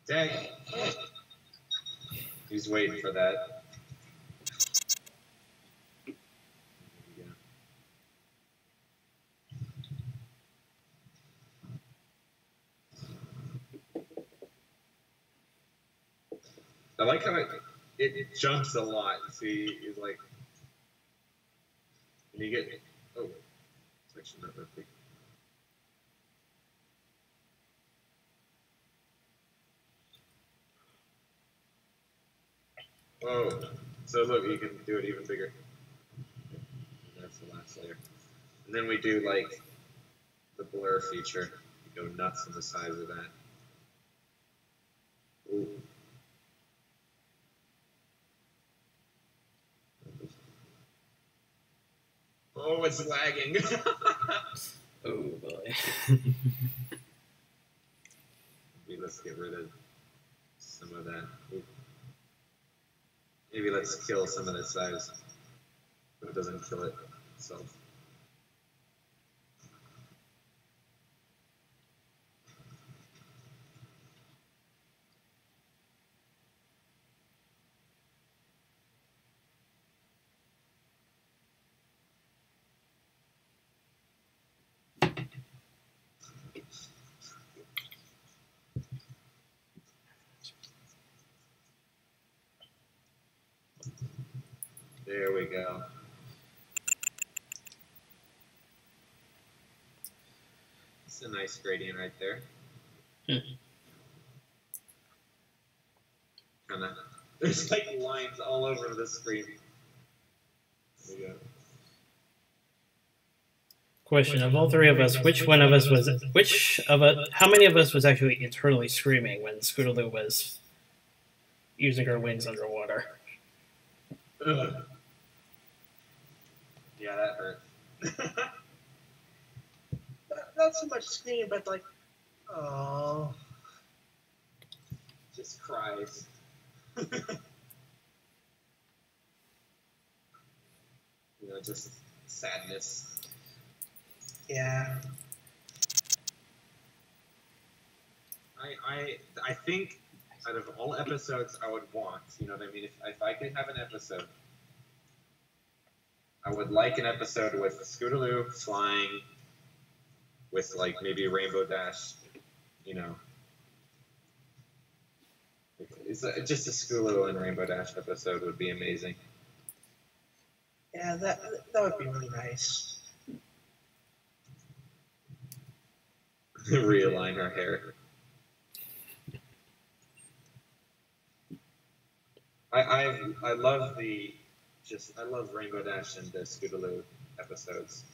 Dang. He's waiting for that. I like how it jumps a lot. See, it's like, when you get, oh, it's actually not that big. Whoa. So look, you can do it even bigger. That's the last layer. And then we do like the blur feature. You go nuts on the size of that. Ooh. Oh, it's lagging. Oh boy. Maybe let's get rid of some of that. Ooh. Maybe let's kill some of the size, but it doesn't kill it itself. There we go. It's a nice gradient right there. Kinda. There's like lines all over the screen. There you go. Question: of all three of us, how many of us was actually internally screaming when Scootaloo was using her wings underwater? Ugh. Yeah, that hurt. not so much screaming, but like, oh, Just cries. Just sadness. yeah. I think out of all episodes I would want, you know what I mean? If I could have an episode, I would like an episode with Scootaloo flying with like maybe Rainbow Dash, you know. Just a Skulu and Rainbow Dash episode would be amazing. Yeah, that would be really nice. Realign her hair. I love I love Rainbow Dash and the Scootaloo episodes.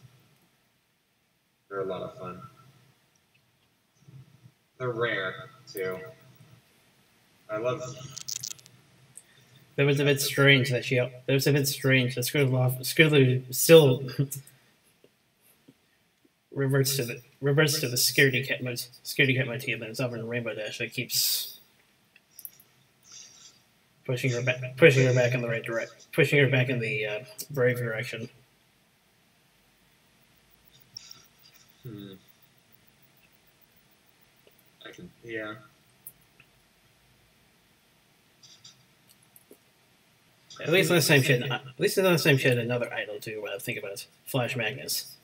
They're a lot of fun. They're rare too. I love. That was a bit strange that Scootaloo still reverts to the scaredy cat motif that's over in Rainbow Dash that keeps pushing her back in the right direction, pushing her back in the brave direction. Yeah. At least last time she had another idol to think about. Flash Magnus.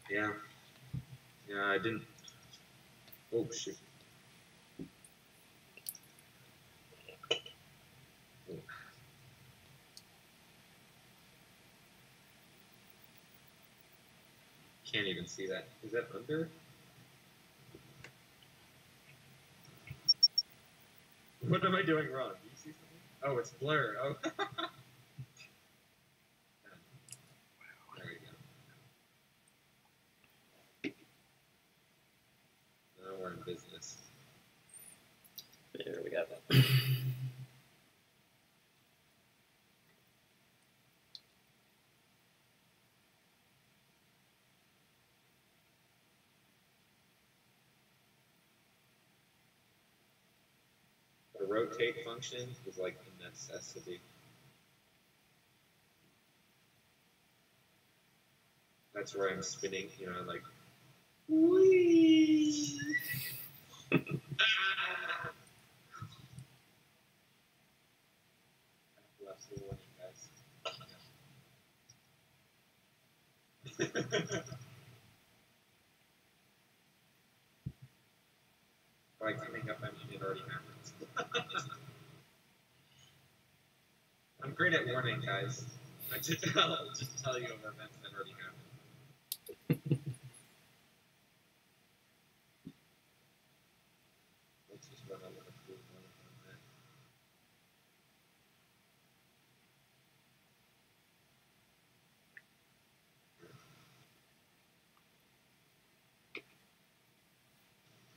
Yeah. Yeah, I didn't. Oh shoot. Oh. Can't even see that. Is that under? What am I doing wrong? Do you see something? Oh, it's blur. Oh. There we go. Now we're in business. There we go. The rotate function is like a necessity. That's where I'm spinning, you know, like. Whee! Left the warning, guys. By coming up, I mean it already happened. I'm great at warning, guys. I'll just tell you of events that already happened. Let's just run a little through one on that.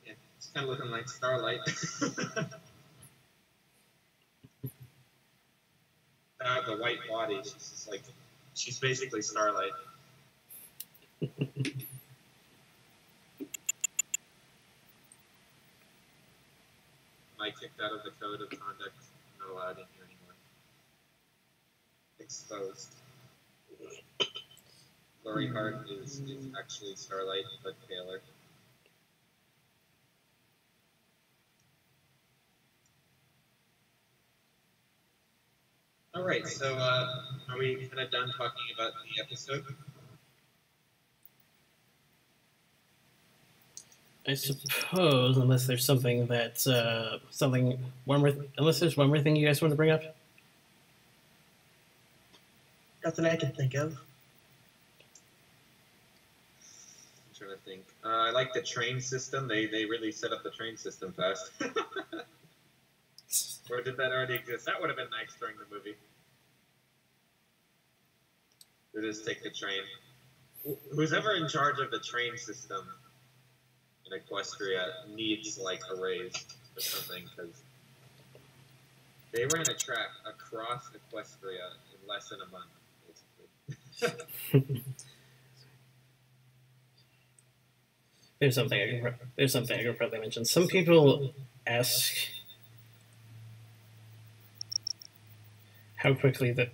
Yeah, it's kind of looking like Starlight. The white body, she's just like, she's basically Starlight. Am I kicked out of the code of conduct? Not allowed in here anymore. Exposed. Lori Hart is actually Starlight, but paler. All right, so are we kind of done talking about the episode? I suppose, unless there's something that unless there's one more thing you guys want to bring up. Nothing I can think of. I'm trying to think. I like the train system. They really set up the train system fast. Or did that already exist? That would have been nice during the movie. They just take the train. Who's ever in charge of the train system in Equestria needs like a raise or something, because they ran a track across Equestria in less than a month, basically. There's something I could probably mention. Some people ask how quickly the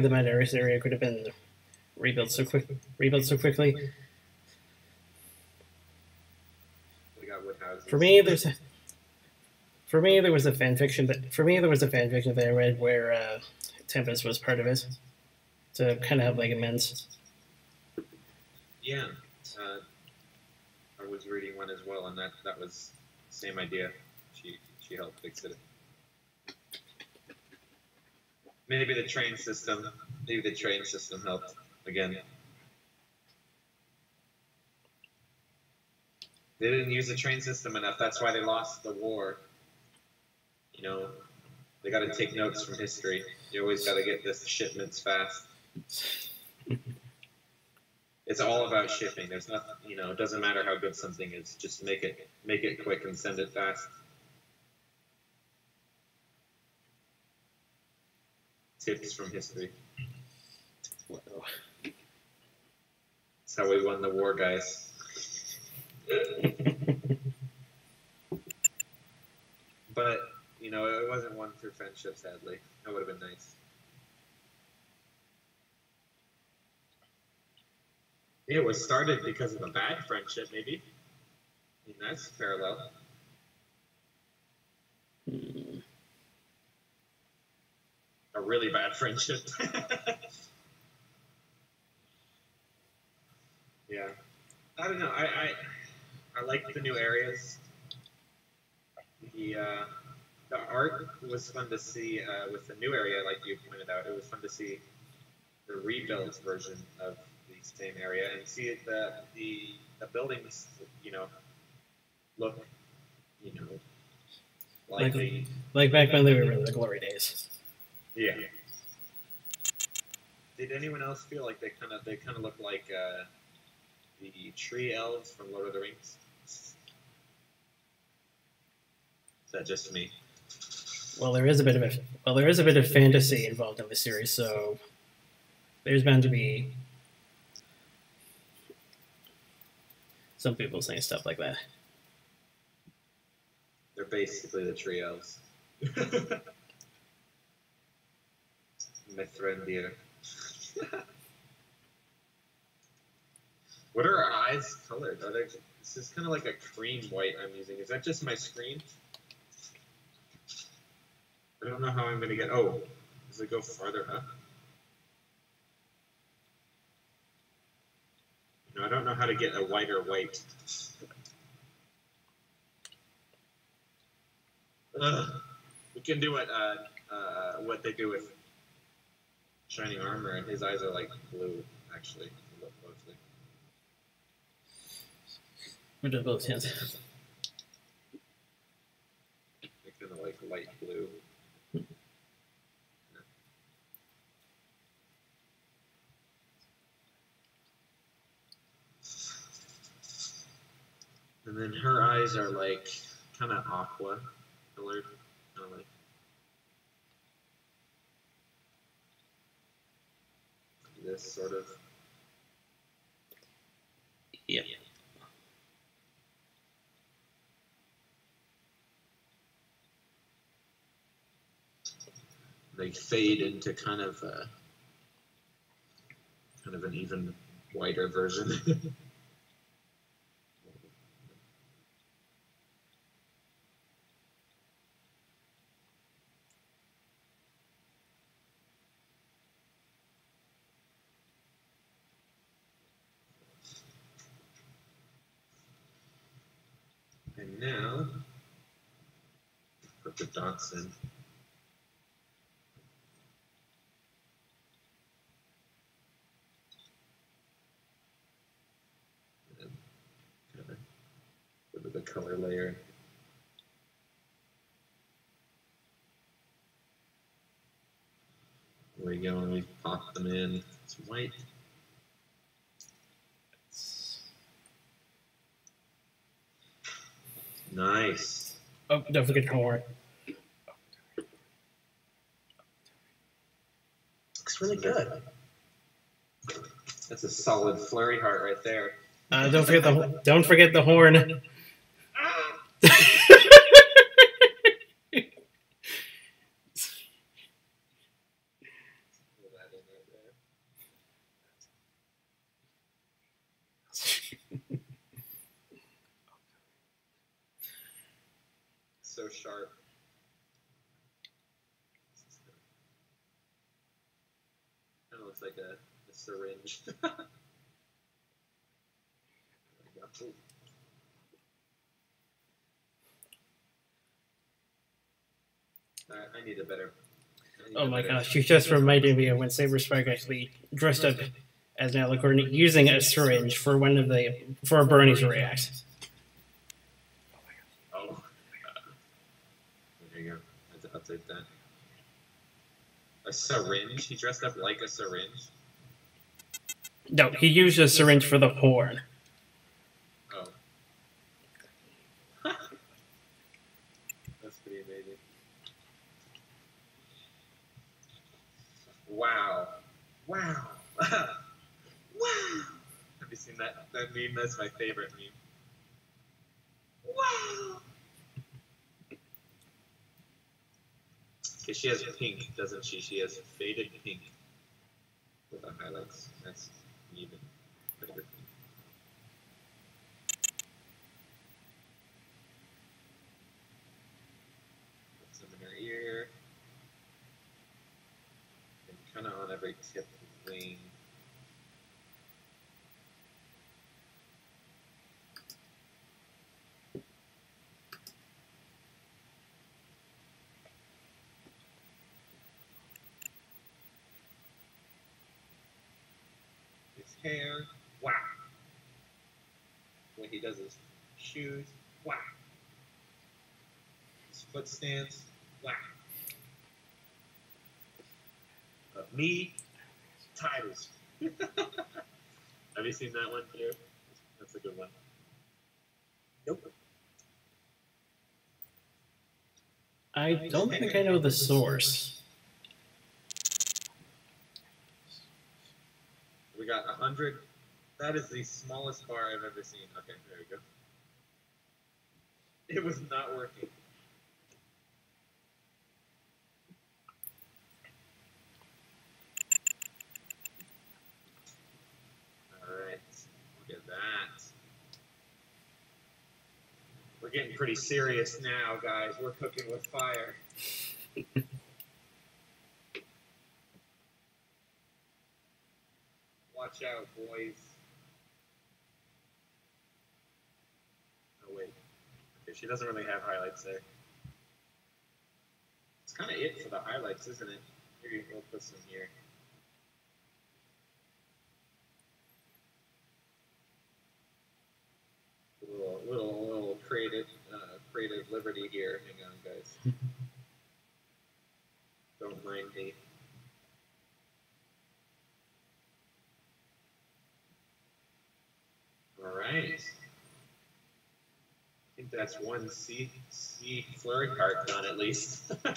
Mount Eris area could have been rebuilt so quickly. We got wood houses. For me, there was a fan fiction that I read where Tempest was part of it to kind of have like immense. Yeah, uh, I was reading one as well, and that was the same idea. She helped fix it. Maybe the train system. Maybe the train system helped again. They didn't use the train system enough. That's why they lost the war. You know, they got to take notes from history. You always got to get the shipments fast. It's all about shipping. There's nothing, it doesn't matter how good something is. Just make it quick and send it fast. Tips from history. That's how we won the war, guys. But, it wasn't won through friendship, sadly. That would have been nice. It was started because of a bad friendship, maybe. I mean, that's parallel. A really bad friendship. Yeah. I don't know. I like the new areas. The art was fun to see with the new area, like you pointed out. It was fun to see the rebuilt version of the same area and see the buildings, look, like the like back when they were in the glory days. Yeah. Did anyone else feel like they kind of look like the tree elves from Lord of the Rings? Is that just me? Well, there is a bit of fantasy involved in the series, so there's bound to be some people saying stuff like that. They're basically the tree elves. Mithrandir. What are our eyes colored? This is kind of like a cream white I'm using. Is that just my screen? I don't know how I'm going to get... Oh, does it go farther up? No, I don't know how to get a whiter white. We can do what they do with Shining Armor, and his eyes are like blue, actually. Look closely. We do both hands. They're kind of like light blue. And then her eyes are like kind of aqua colored, kind of like this sort of. Yeah. They fade into kind of an even whiter version. And now, put the dots in. And kind of put the color layer. There we go, and we pop them in. It's white. Nice. Oh, don't forget your horn. Looks really good. That's a solid flurry heart right there. Don't forget the horn. So sharp. Kind of looks like a syringe. Ooh. I need a better. Oh my gosh, you just reminded me of when Saber Spike actually dressed up as an Alicorn using a syringe for a Bernie's react. Oh. There you go. I'll take that. A syringe? He dressed up like a syringe? No, he used a syringe for the horn. Oh. That's pretty amazing. Wow. Wow. Wow. Have you seen that meme? That's my favorite meme. Wow. Okay, she has pink, doesn't she? She has faded pink with the highlights. That's even better pink. Put some in her ear. And kind of on every tip of wing. Hair, wow. When he does his shoes, wow. His foot stance, wow. But me, titles. Have you seen that one too? That's a good one. Nope. I don't think I know the source. We got 100. That is the smallest bar I've ever seen. Okay, there we go. It was not working. Alright, look at that. We're getting pretty serious now, guys. We're cooking with fire. Watch out, boys. Oh, wait. Okay, she doesn't really have highlights there. It's kind of it for the highlights, isn't it? Here, we'll put some here. Little creative liberty here. Hang on, guys. Don't mind me. All right. I think that's one C flurry card done at least. I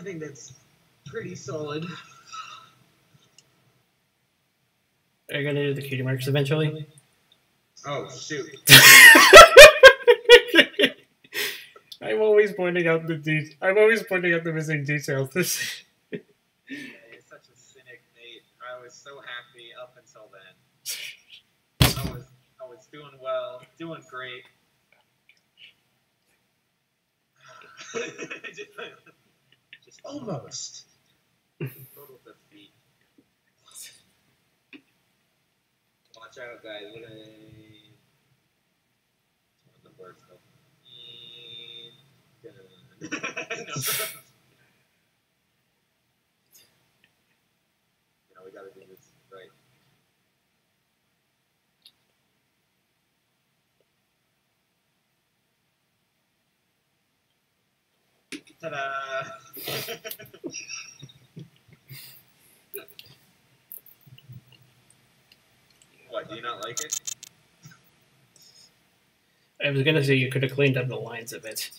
think that's pretty solid. Are you gonna do the cutie marks eventually? Oh shoot! I'm always pointing out the missing details. Yeah, you're such a cynic, Nate. I was so happy up until then. I was doing well, doing great. just Almost. total defeat. Watch out, guys. We're gonna turn the board stuff. No, we gotta do this right. Ta-da! What, do you not like it? I was gonna say you could have cleaned up the lines a bit.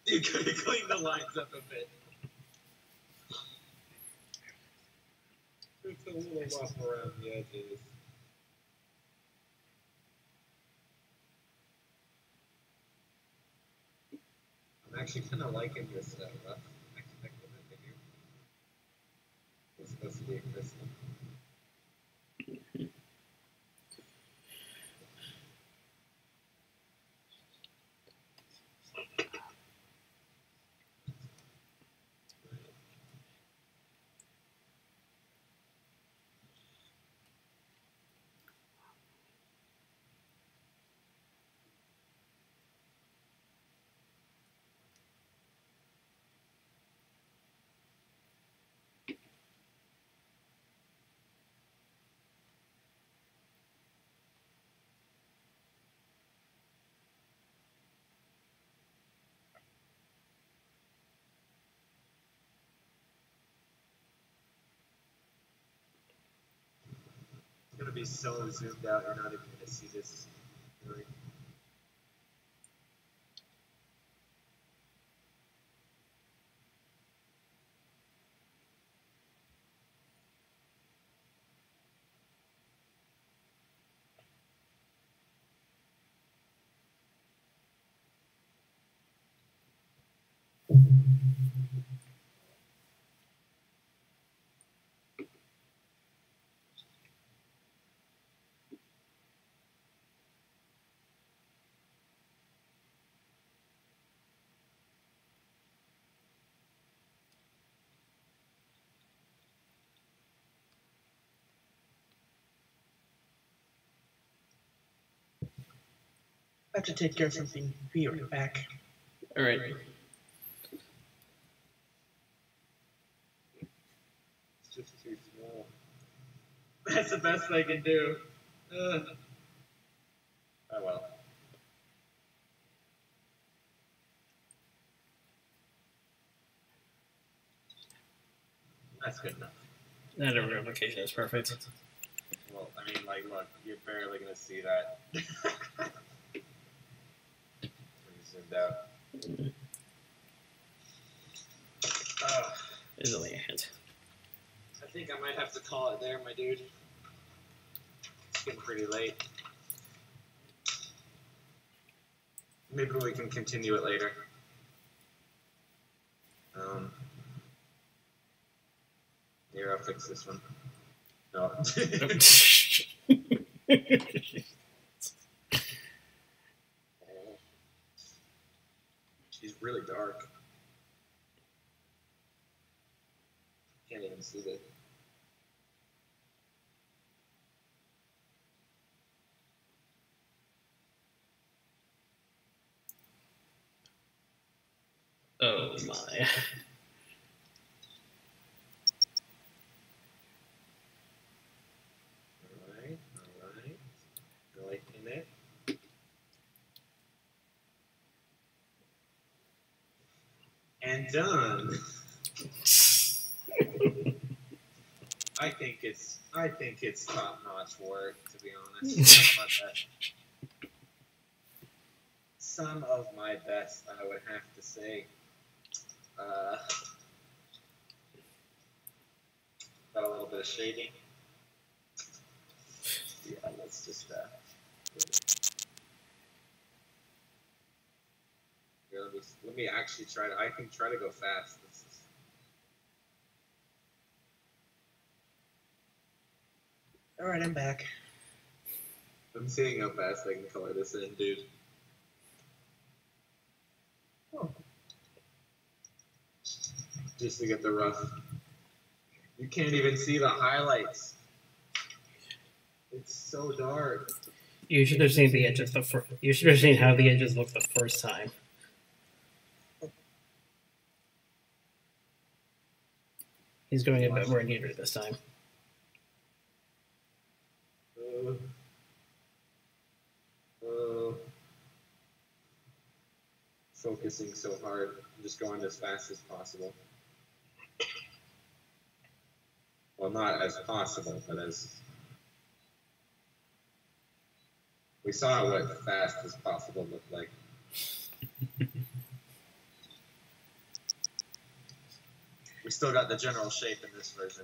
You could have cleaned the lines up a bit. It's a little rough around the edges. I'm actually kind of liking this rough aspect of it here. It's supposed to be crystal. be so zoomed out, you're not even going to see this. Really. I have to take care of something. Be right back. All right. It's just too small. That's the best I can do. Oh well. That's good enough. That replication is perfect. Well, I mean, like, look, you're barely gonna see that. Zoomed out. There's only a hint. I think I might have to call it there, my dude. It's getting pretty late. Maybe we can continue it later. Here, I'll fix this one. No. She's really dark. Can't even see that. Oh my. Alright. Go like in there. And done. I think it's top-notch work, to be honest. Some of my best, I would have to say. Got a little bit of shading. Yeah, let's just here, let me actually try to. I can try to go fast. All right, I'm back. I'm seeing how fast I can color this in, dude. Oh. Just to get the rough. You can't even see the highlights. It's so dark. You should have seen the edges you should have seen how the edges looked the first time. He's going a bit more neuter this time. Focusing so hard. I'm just going as fast as possible. Well, not as possible, but as... We saw what fast as possible looked like. We still got the general shape in this version.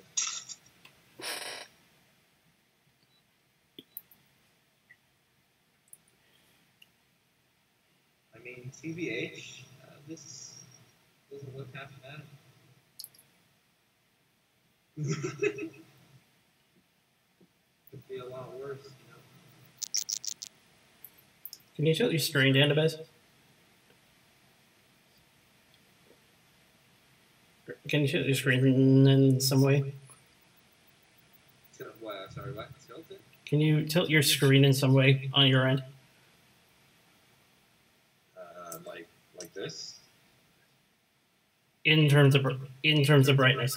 I mean, TBH, this doesn't look half bad. Could be a lot worse, you know. Can you tilt your screen down a bit? Can you tilt your screen in some way? What? Sorry, what? Tilt it? Can you tilt your screen in some way on your end? Like this? In terms of brightness,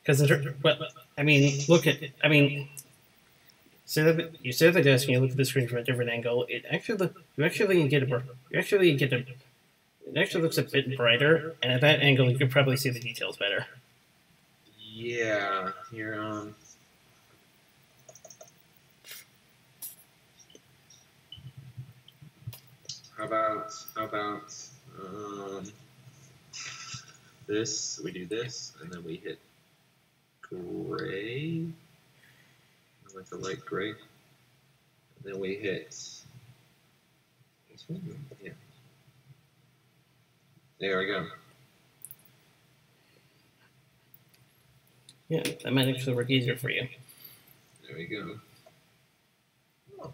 because I mean, look at you sit at the desk and you look at the screen from a different angle. It actually looks a bit brighter, and at that angle you can probably see the details better. Yeah, here How about this? We do this, and then we hit gray, like a light gray. And then we hit this one. Yeah. There we go. Yeah, that might actually work easier for you. There we go. Oh,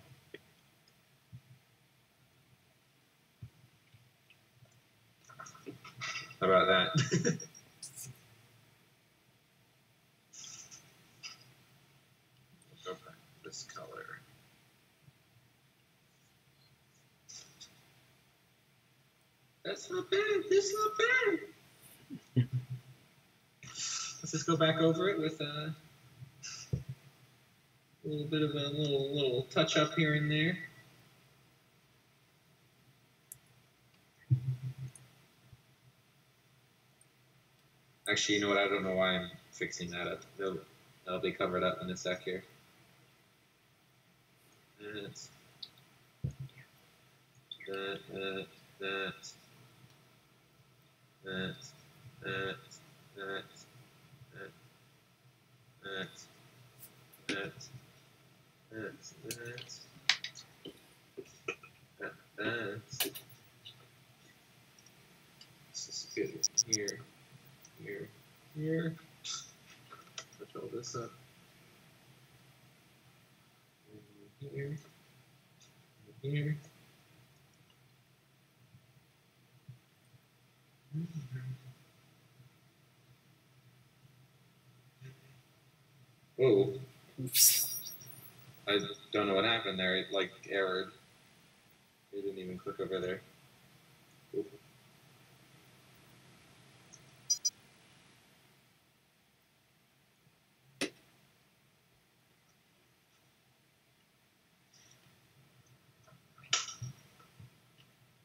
How about that? Go back to this color. That's not bad. That's not bad. Let's just go back over it with a little bit of a little touch up here and there. Actually, you know what? I don't know why I'm fixing that up. That'll be covered up in a sec here. That, that, that, that, that, that, that, that, that. This is good. Here, here, here. Touch all this up. Here, here. Whoa. Oops. I don't know what happened there. It like errored. It didn't even click over there. Oop.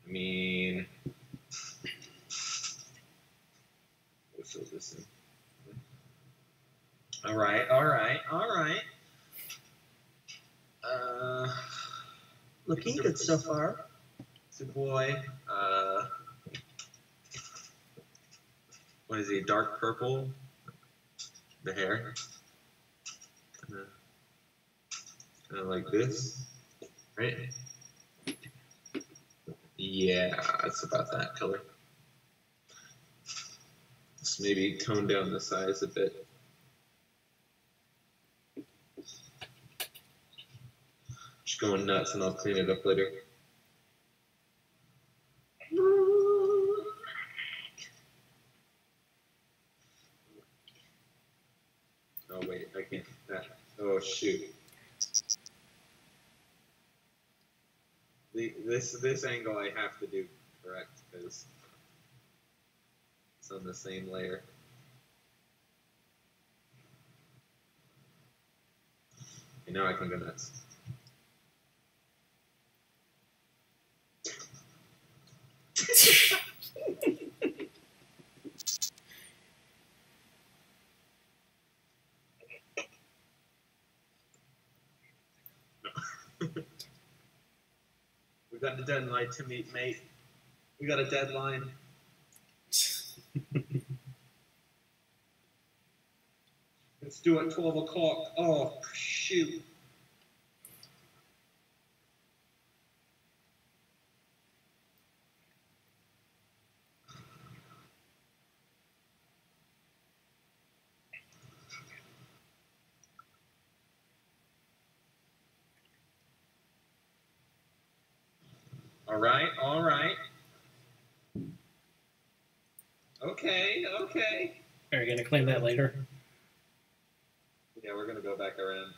I mean, we'll fill this in. All right, all right, all right. looking good so far. It's a boy. What is he? Dark purple. The hair. Kind of like this, right? Yeah, it's about that color. Just maybe tone down the size a bit. Just going nuts, and I'll clean it up later. Oh wait, I can't. Oh shoot. This angle I have to do correct because it's on the same layer. And now I can go nuts. We got a deadline to meet, mate. We got a deadline. Let's do it at 12 o'clock. Oh, shoot. All right, all right. Okay, okay. Are you going to claim that later? Yeah, we're going to go back around.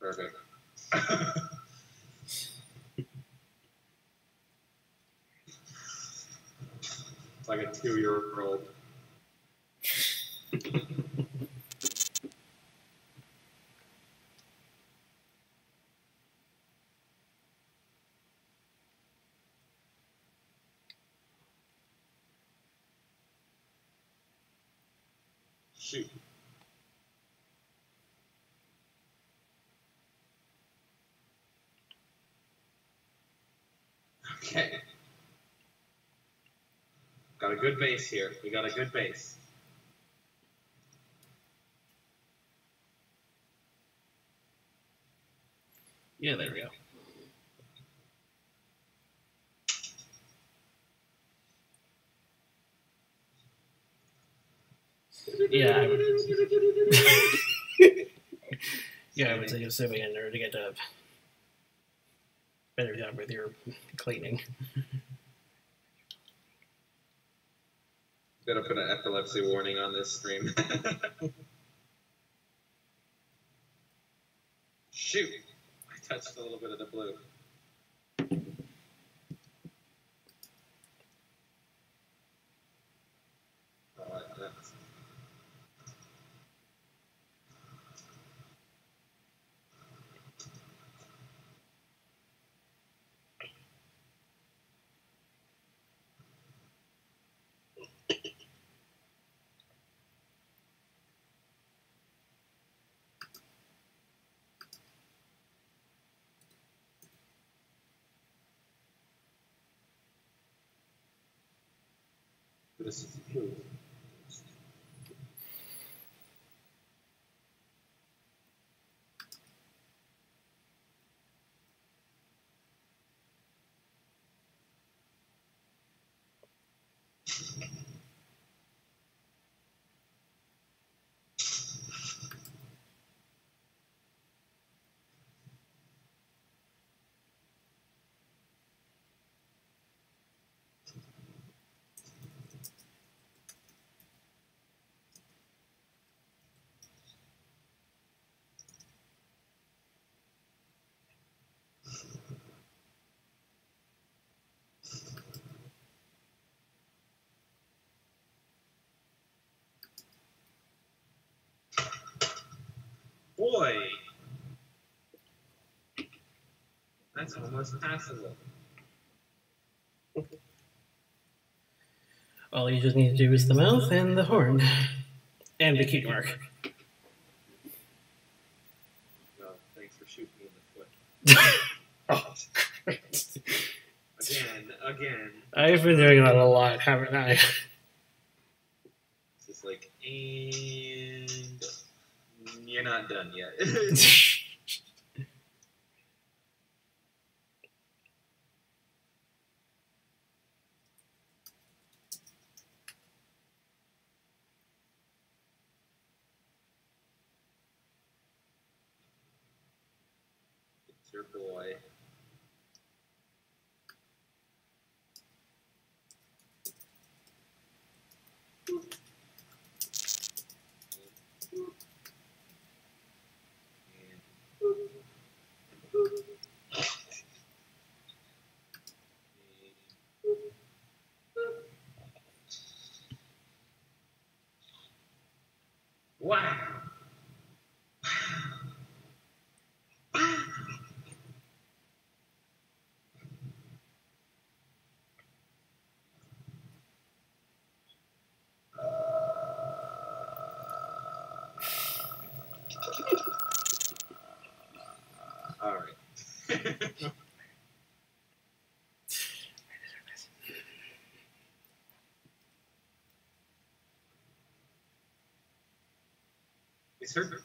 Perfect. It's like a 2-year-old. Shoot. a good base here. We got a good base. Yeah, there we go. Yeah, I would. Yeah, I would say assuming in order to get a better job with your cleaning. Gotta put an epilepsy warning on this stream. Shoot! I touched a little bit of the blue. Oh, that's... This is blue. Boy! That's almost passable. All you just need to do is the mouth and the horn. And the cute mark. No, thanks for shooting me in the foot. Oh, Christ. Again. I've been doing that a lot, haven't I? It's just like, and you're not done yet. It's your boy. Wow. All right.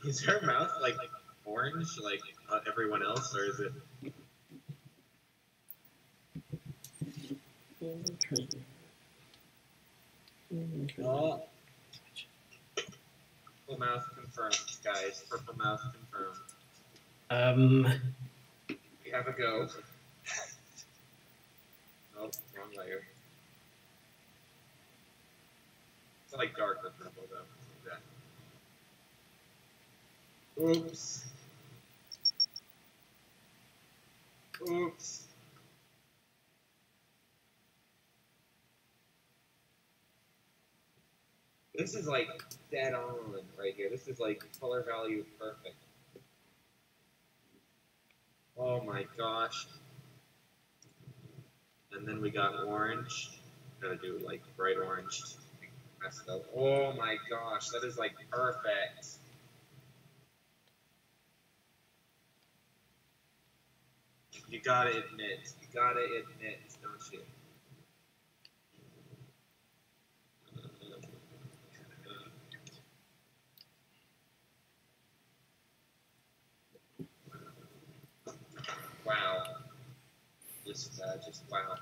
Is her mouth like orange like everyone else, or is it? Oh. Purple mouth confirmed, guys. Purple mouth confirmed. We have a go. Oh, wrong layer. It's like darker purple though. Like that. Oops. Oops. This is like dead on right here. This is like color value perfect. Oh my gosh. And then we got orange. Gotta do like bright orange. Messed up. Oh my gosh, that is like perfect. You gotta admit, don't you? Just wow.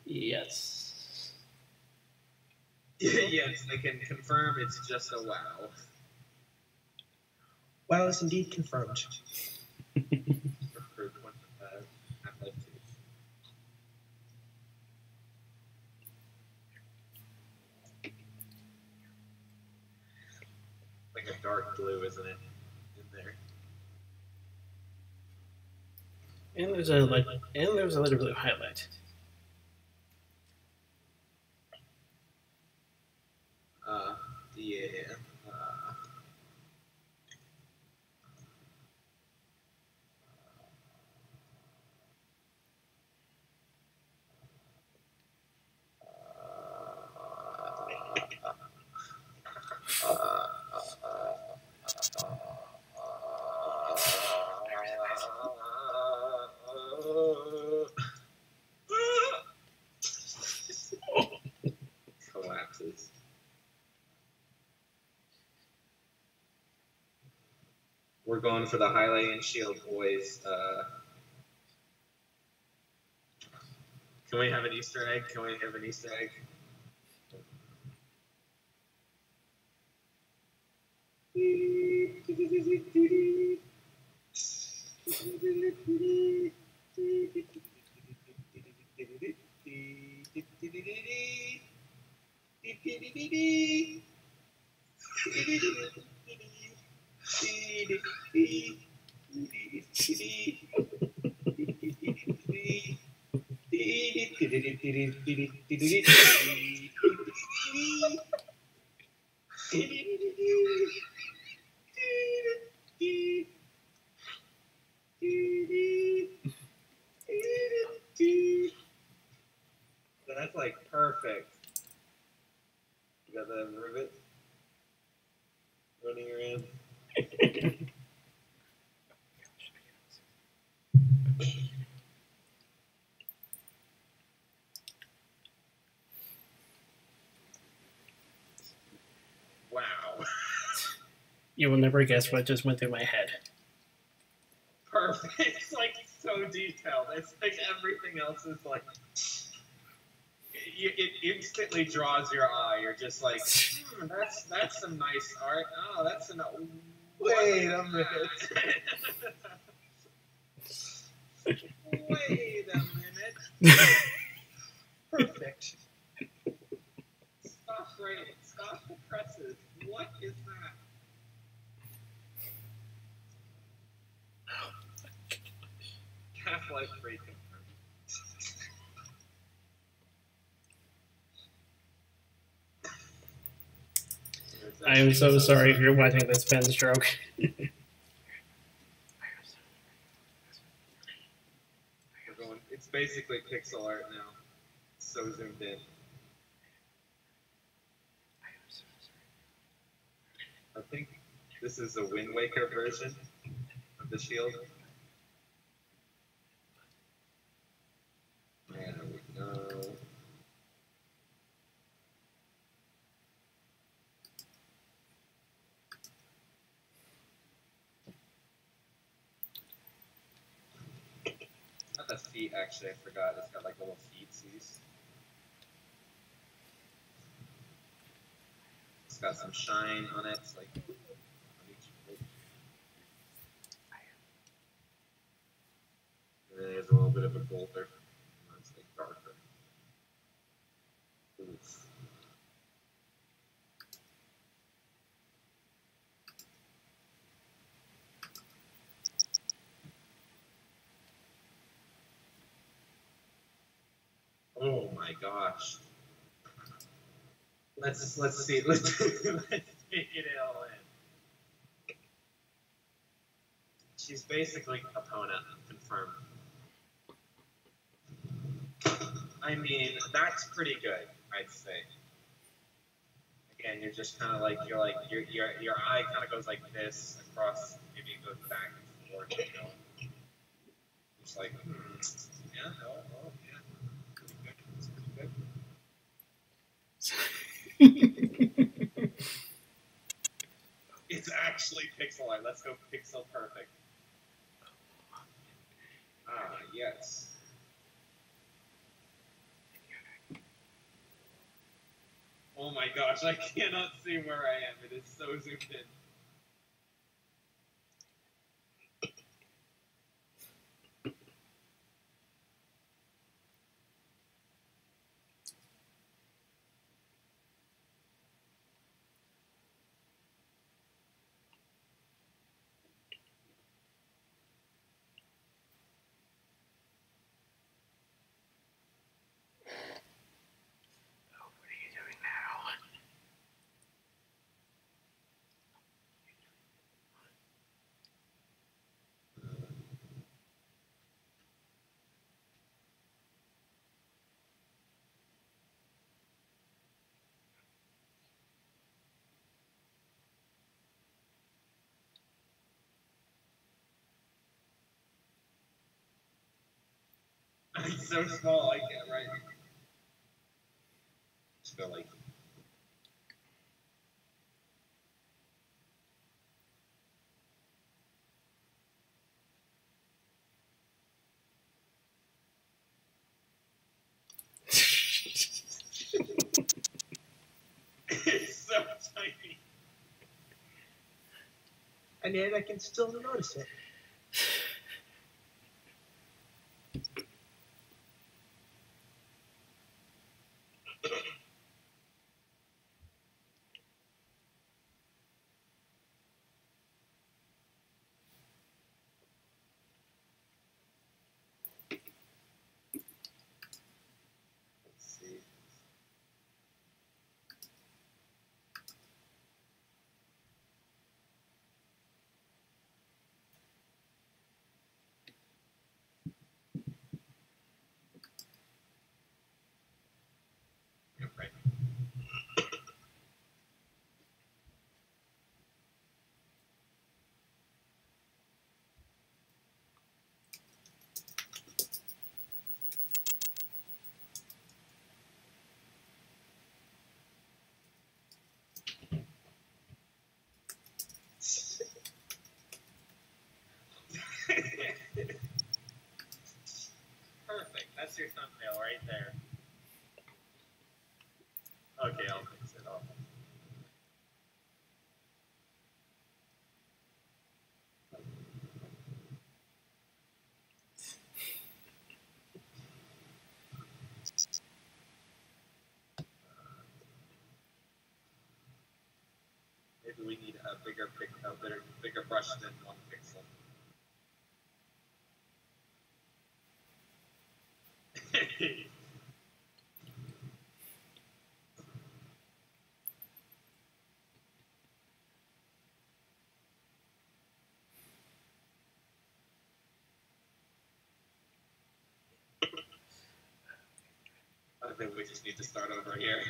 Yes. Yes, I can confirm it's just a wow. Wow is indeed confirmed. For Half-Life 2. Like a dark blue, isn't it? In there. And there's a lighter blue highlight. Yeah. Collapses. We're going for the highlight and shield, boys. Can we have an Easter egg? Can we have an Easter egg? That's like perfect. You got that rivet running around. Wow. You will never guess what just went through my head. Perfect. It's like so detailed. It's like everything else is like. It instantly draws your eye. You're just like, that's some nice art. Oh, that's an. Wait a minute. Wait a minute. Perfect. Stop the presses. What is that? Half-Life 3 confirmed. I am so sorry if you're watching this pen stroke. It's basically pixel art now. It's so zoomed in. I think this is a Wind Waker version of the shield. There we go. Not the feet, actually, I forgot. It's got like little feetsies. It's got some shine on it. It's like and then there's a little bit of a golder. It's like darker. Oof. Oh my gosh. Let's see. Let's take it all in. She's basically opponent confirmed. I mean, that's pretty good, I'd say. Again, you're just kind of like your eye kind of goes like this across. Maybe it goes back and forth. You know, just like yeah, oh yeah, pretty good. It's pretty good. It's actually pixel art. Let's go pixel perfect. Ah, yes. my gosh, I cannot see where I am. It is so zoomed in. It's so small, I can't, right? Just feel like. It's so tiny. And yet I can still notice it. Let's see. Yep, right. Perfect. That's your thumbnail right there. Okay, I'll fix it all. Maybe we need a bigger brush than 1 pixel. I think we just need to start over here.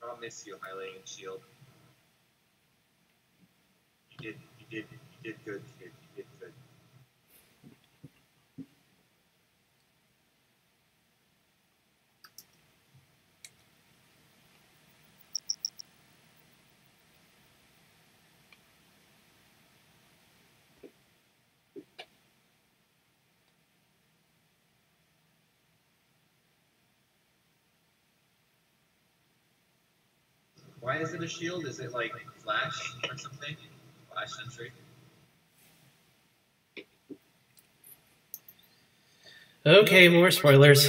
I'll miss you, Hylian Shield. You did good, kid. You did good. Why is it a shield? Is it like Flash or something? Flash Sentry? Okay, more spoilers.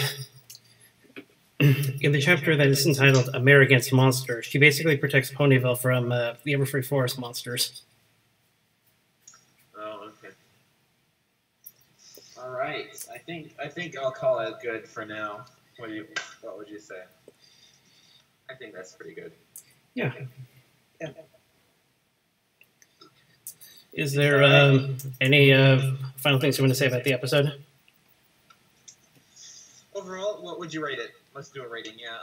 In the chapter that is entitled A Mare Against Monsters, she basically protects Ponyville from the Everfree Forest monsters. Oh, okay. All right. I think I'll call it good for now. What would you say? I think that's pretty good. Yeah. Yeah. Is there any final things you want to say about the episode? Overall, what would you rate it? Let's do a rating. Yeah.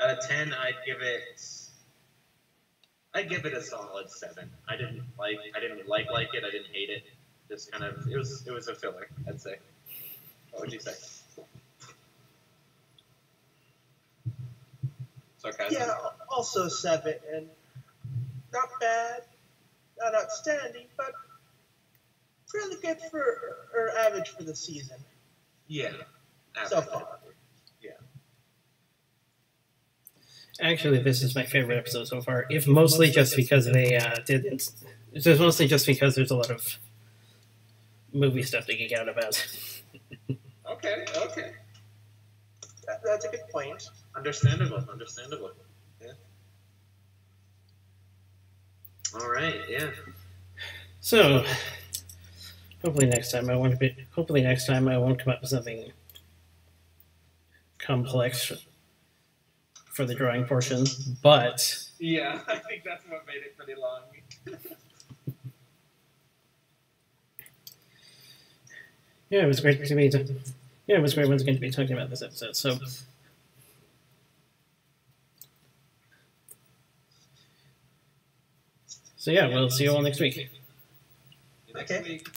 Out of 10, I'd give it a solid 7. I didn't like it. I didn't hate it. Just kind of it was a filler, I'd say. What would you say? Sarcasm. Yeah, also 7, and not bad, not outstanding, but fairly good for or average for the season Yeah. so Average. far. Yeah. Actually, this is my favorite episode so far, if mostly just because they didn't. It's just mostly just because there's a lot of movie stuff to geek out about. Okay. Okay. That's a good point. Understandable. Understandable. Yeah. All right. Yeah. So, hopefully next time I won't come up with something complex for the drawing portion, but Yeah. I think that's what made it pretty long. yeah, it was great to be. Yeah, it was great once again to be talking about this episode. So yeah, we'll see you all next week. Next week.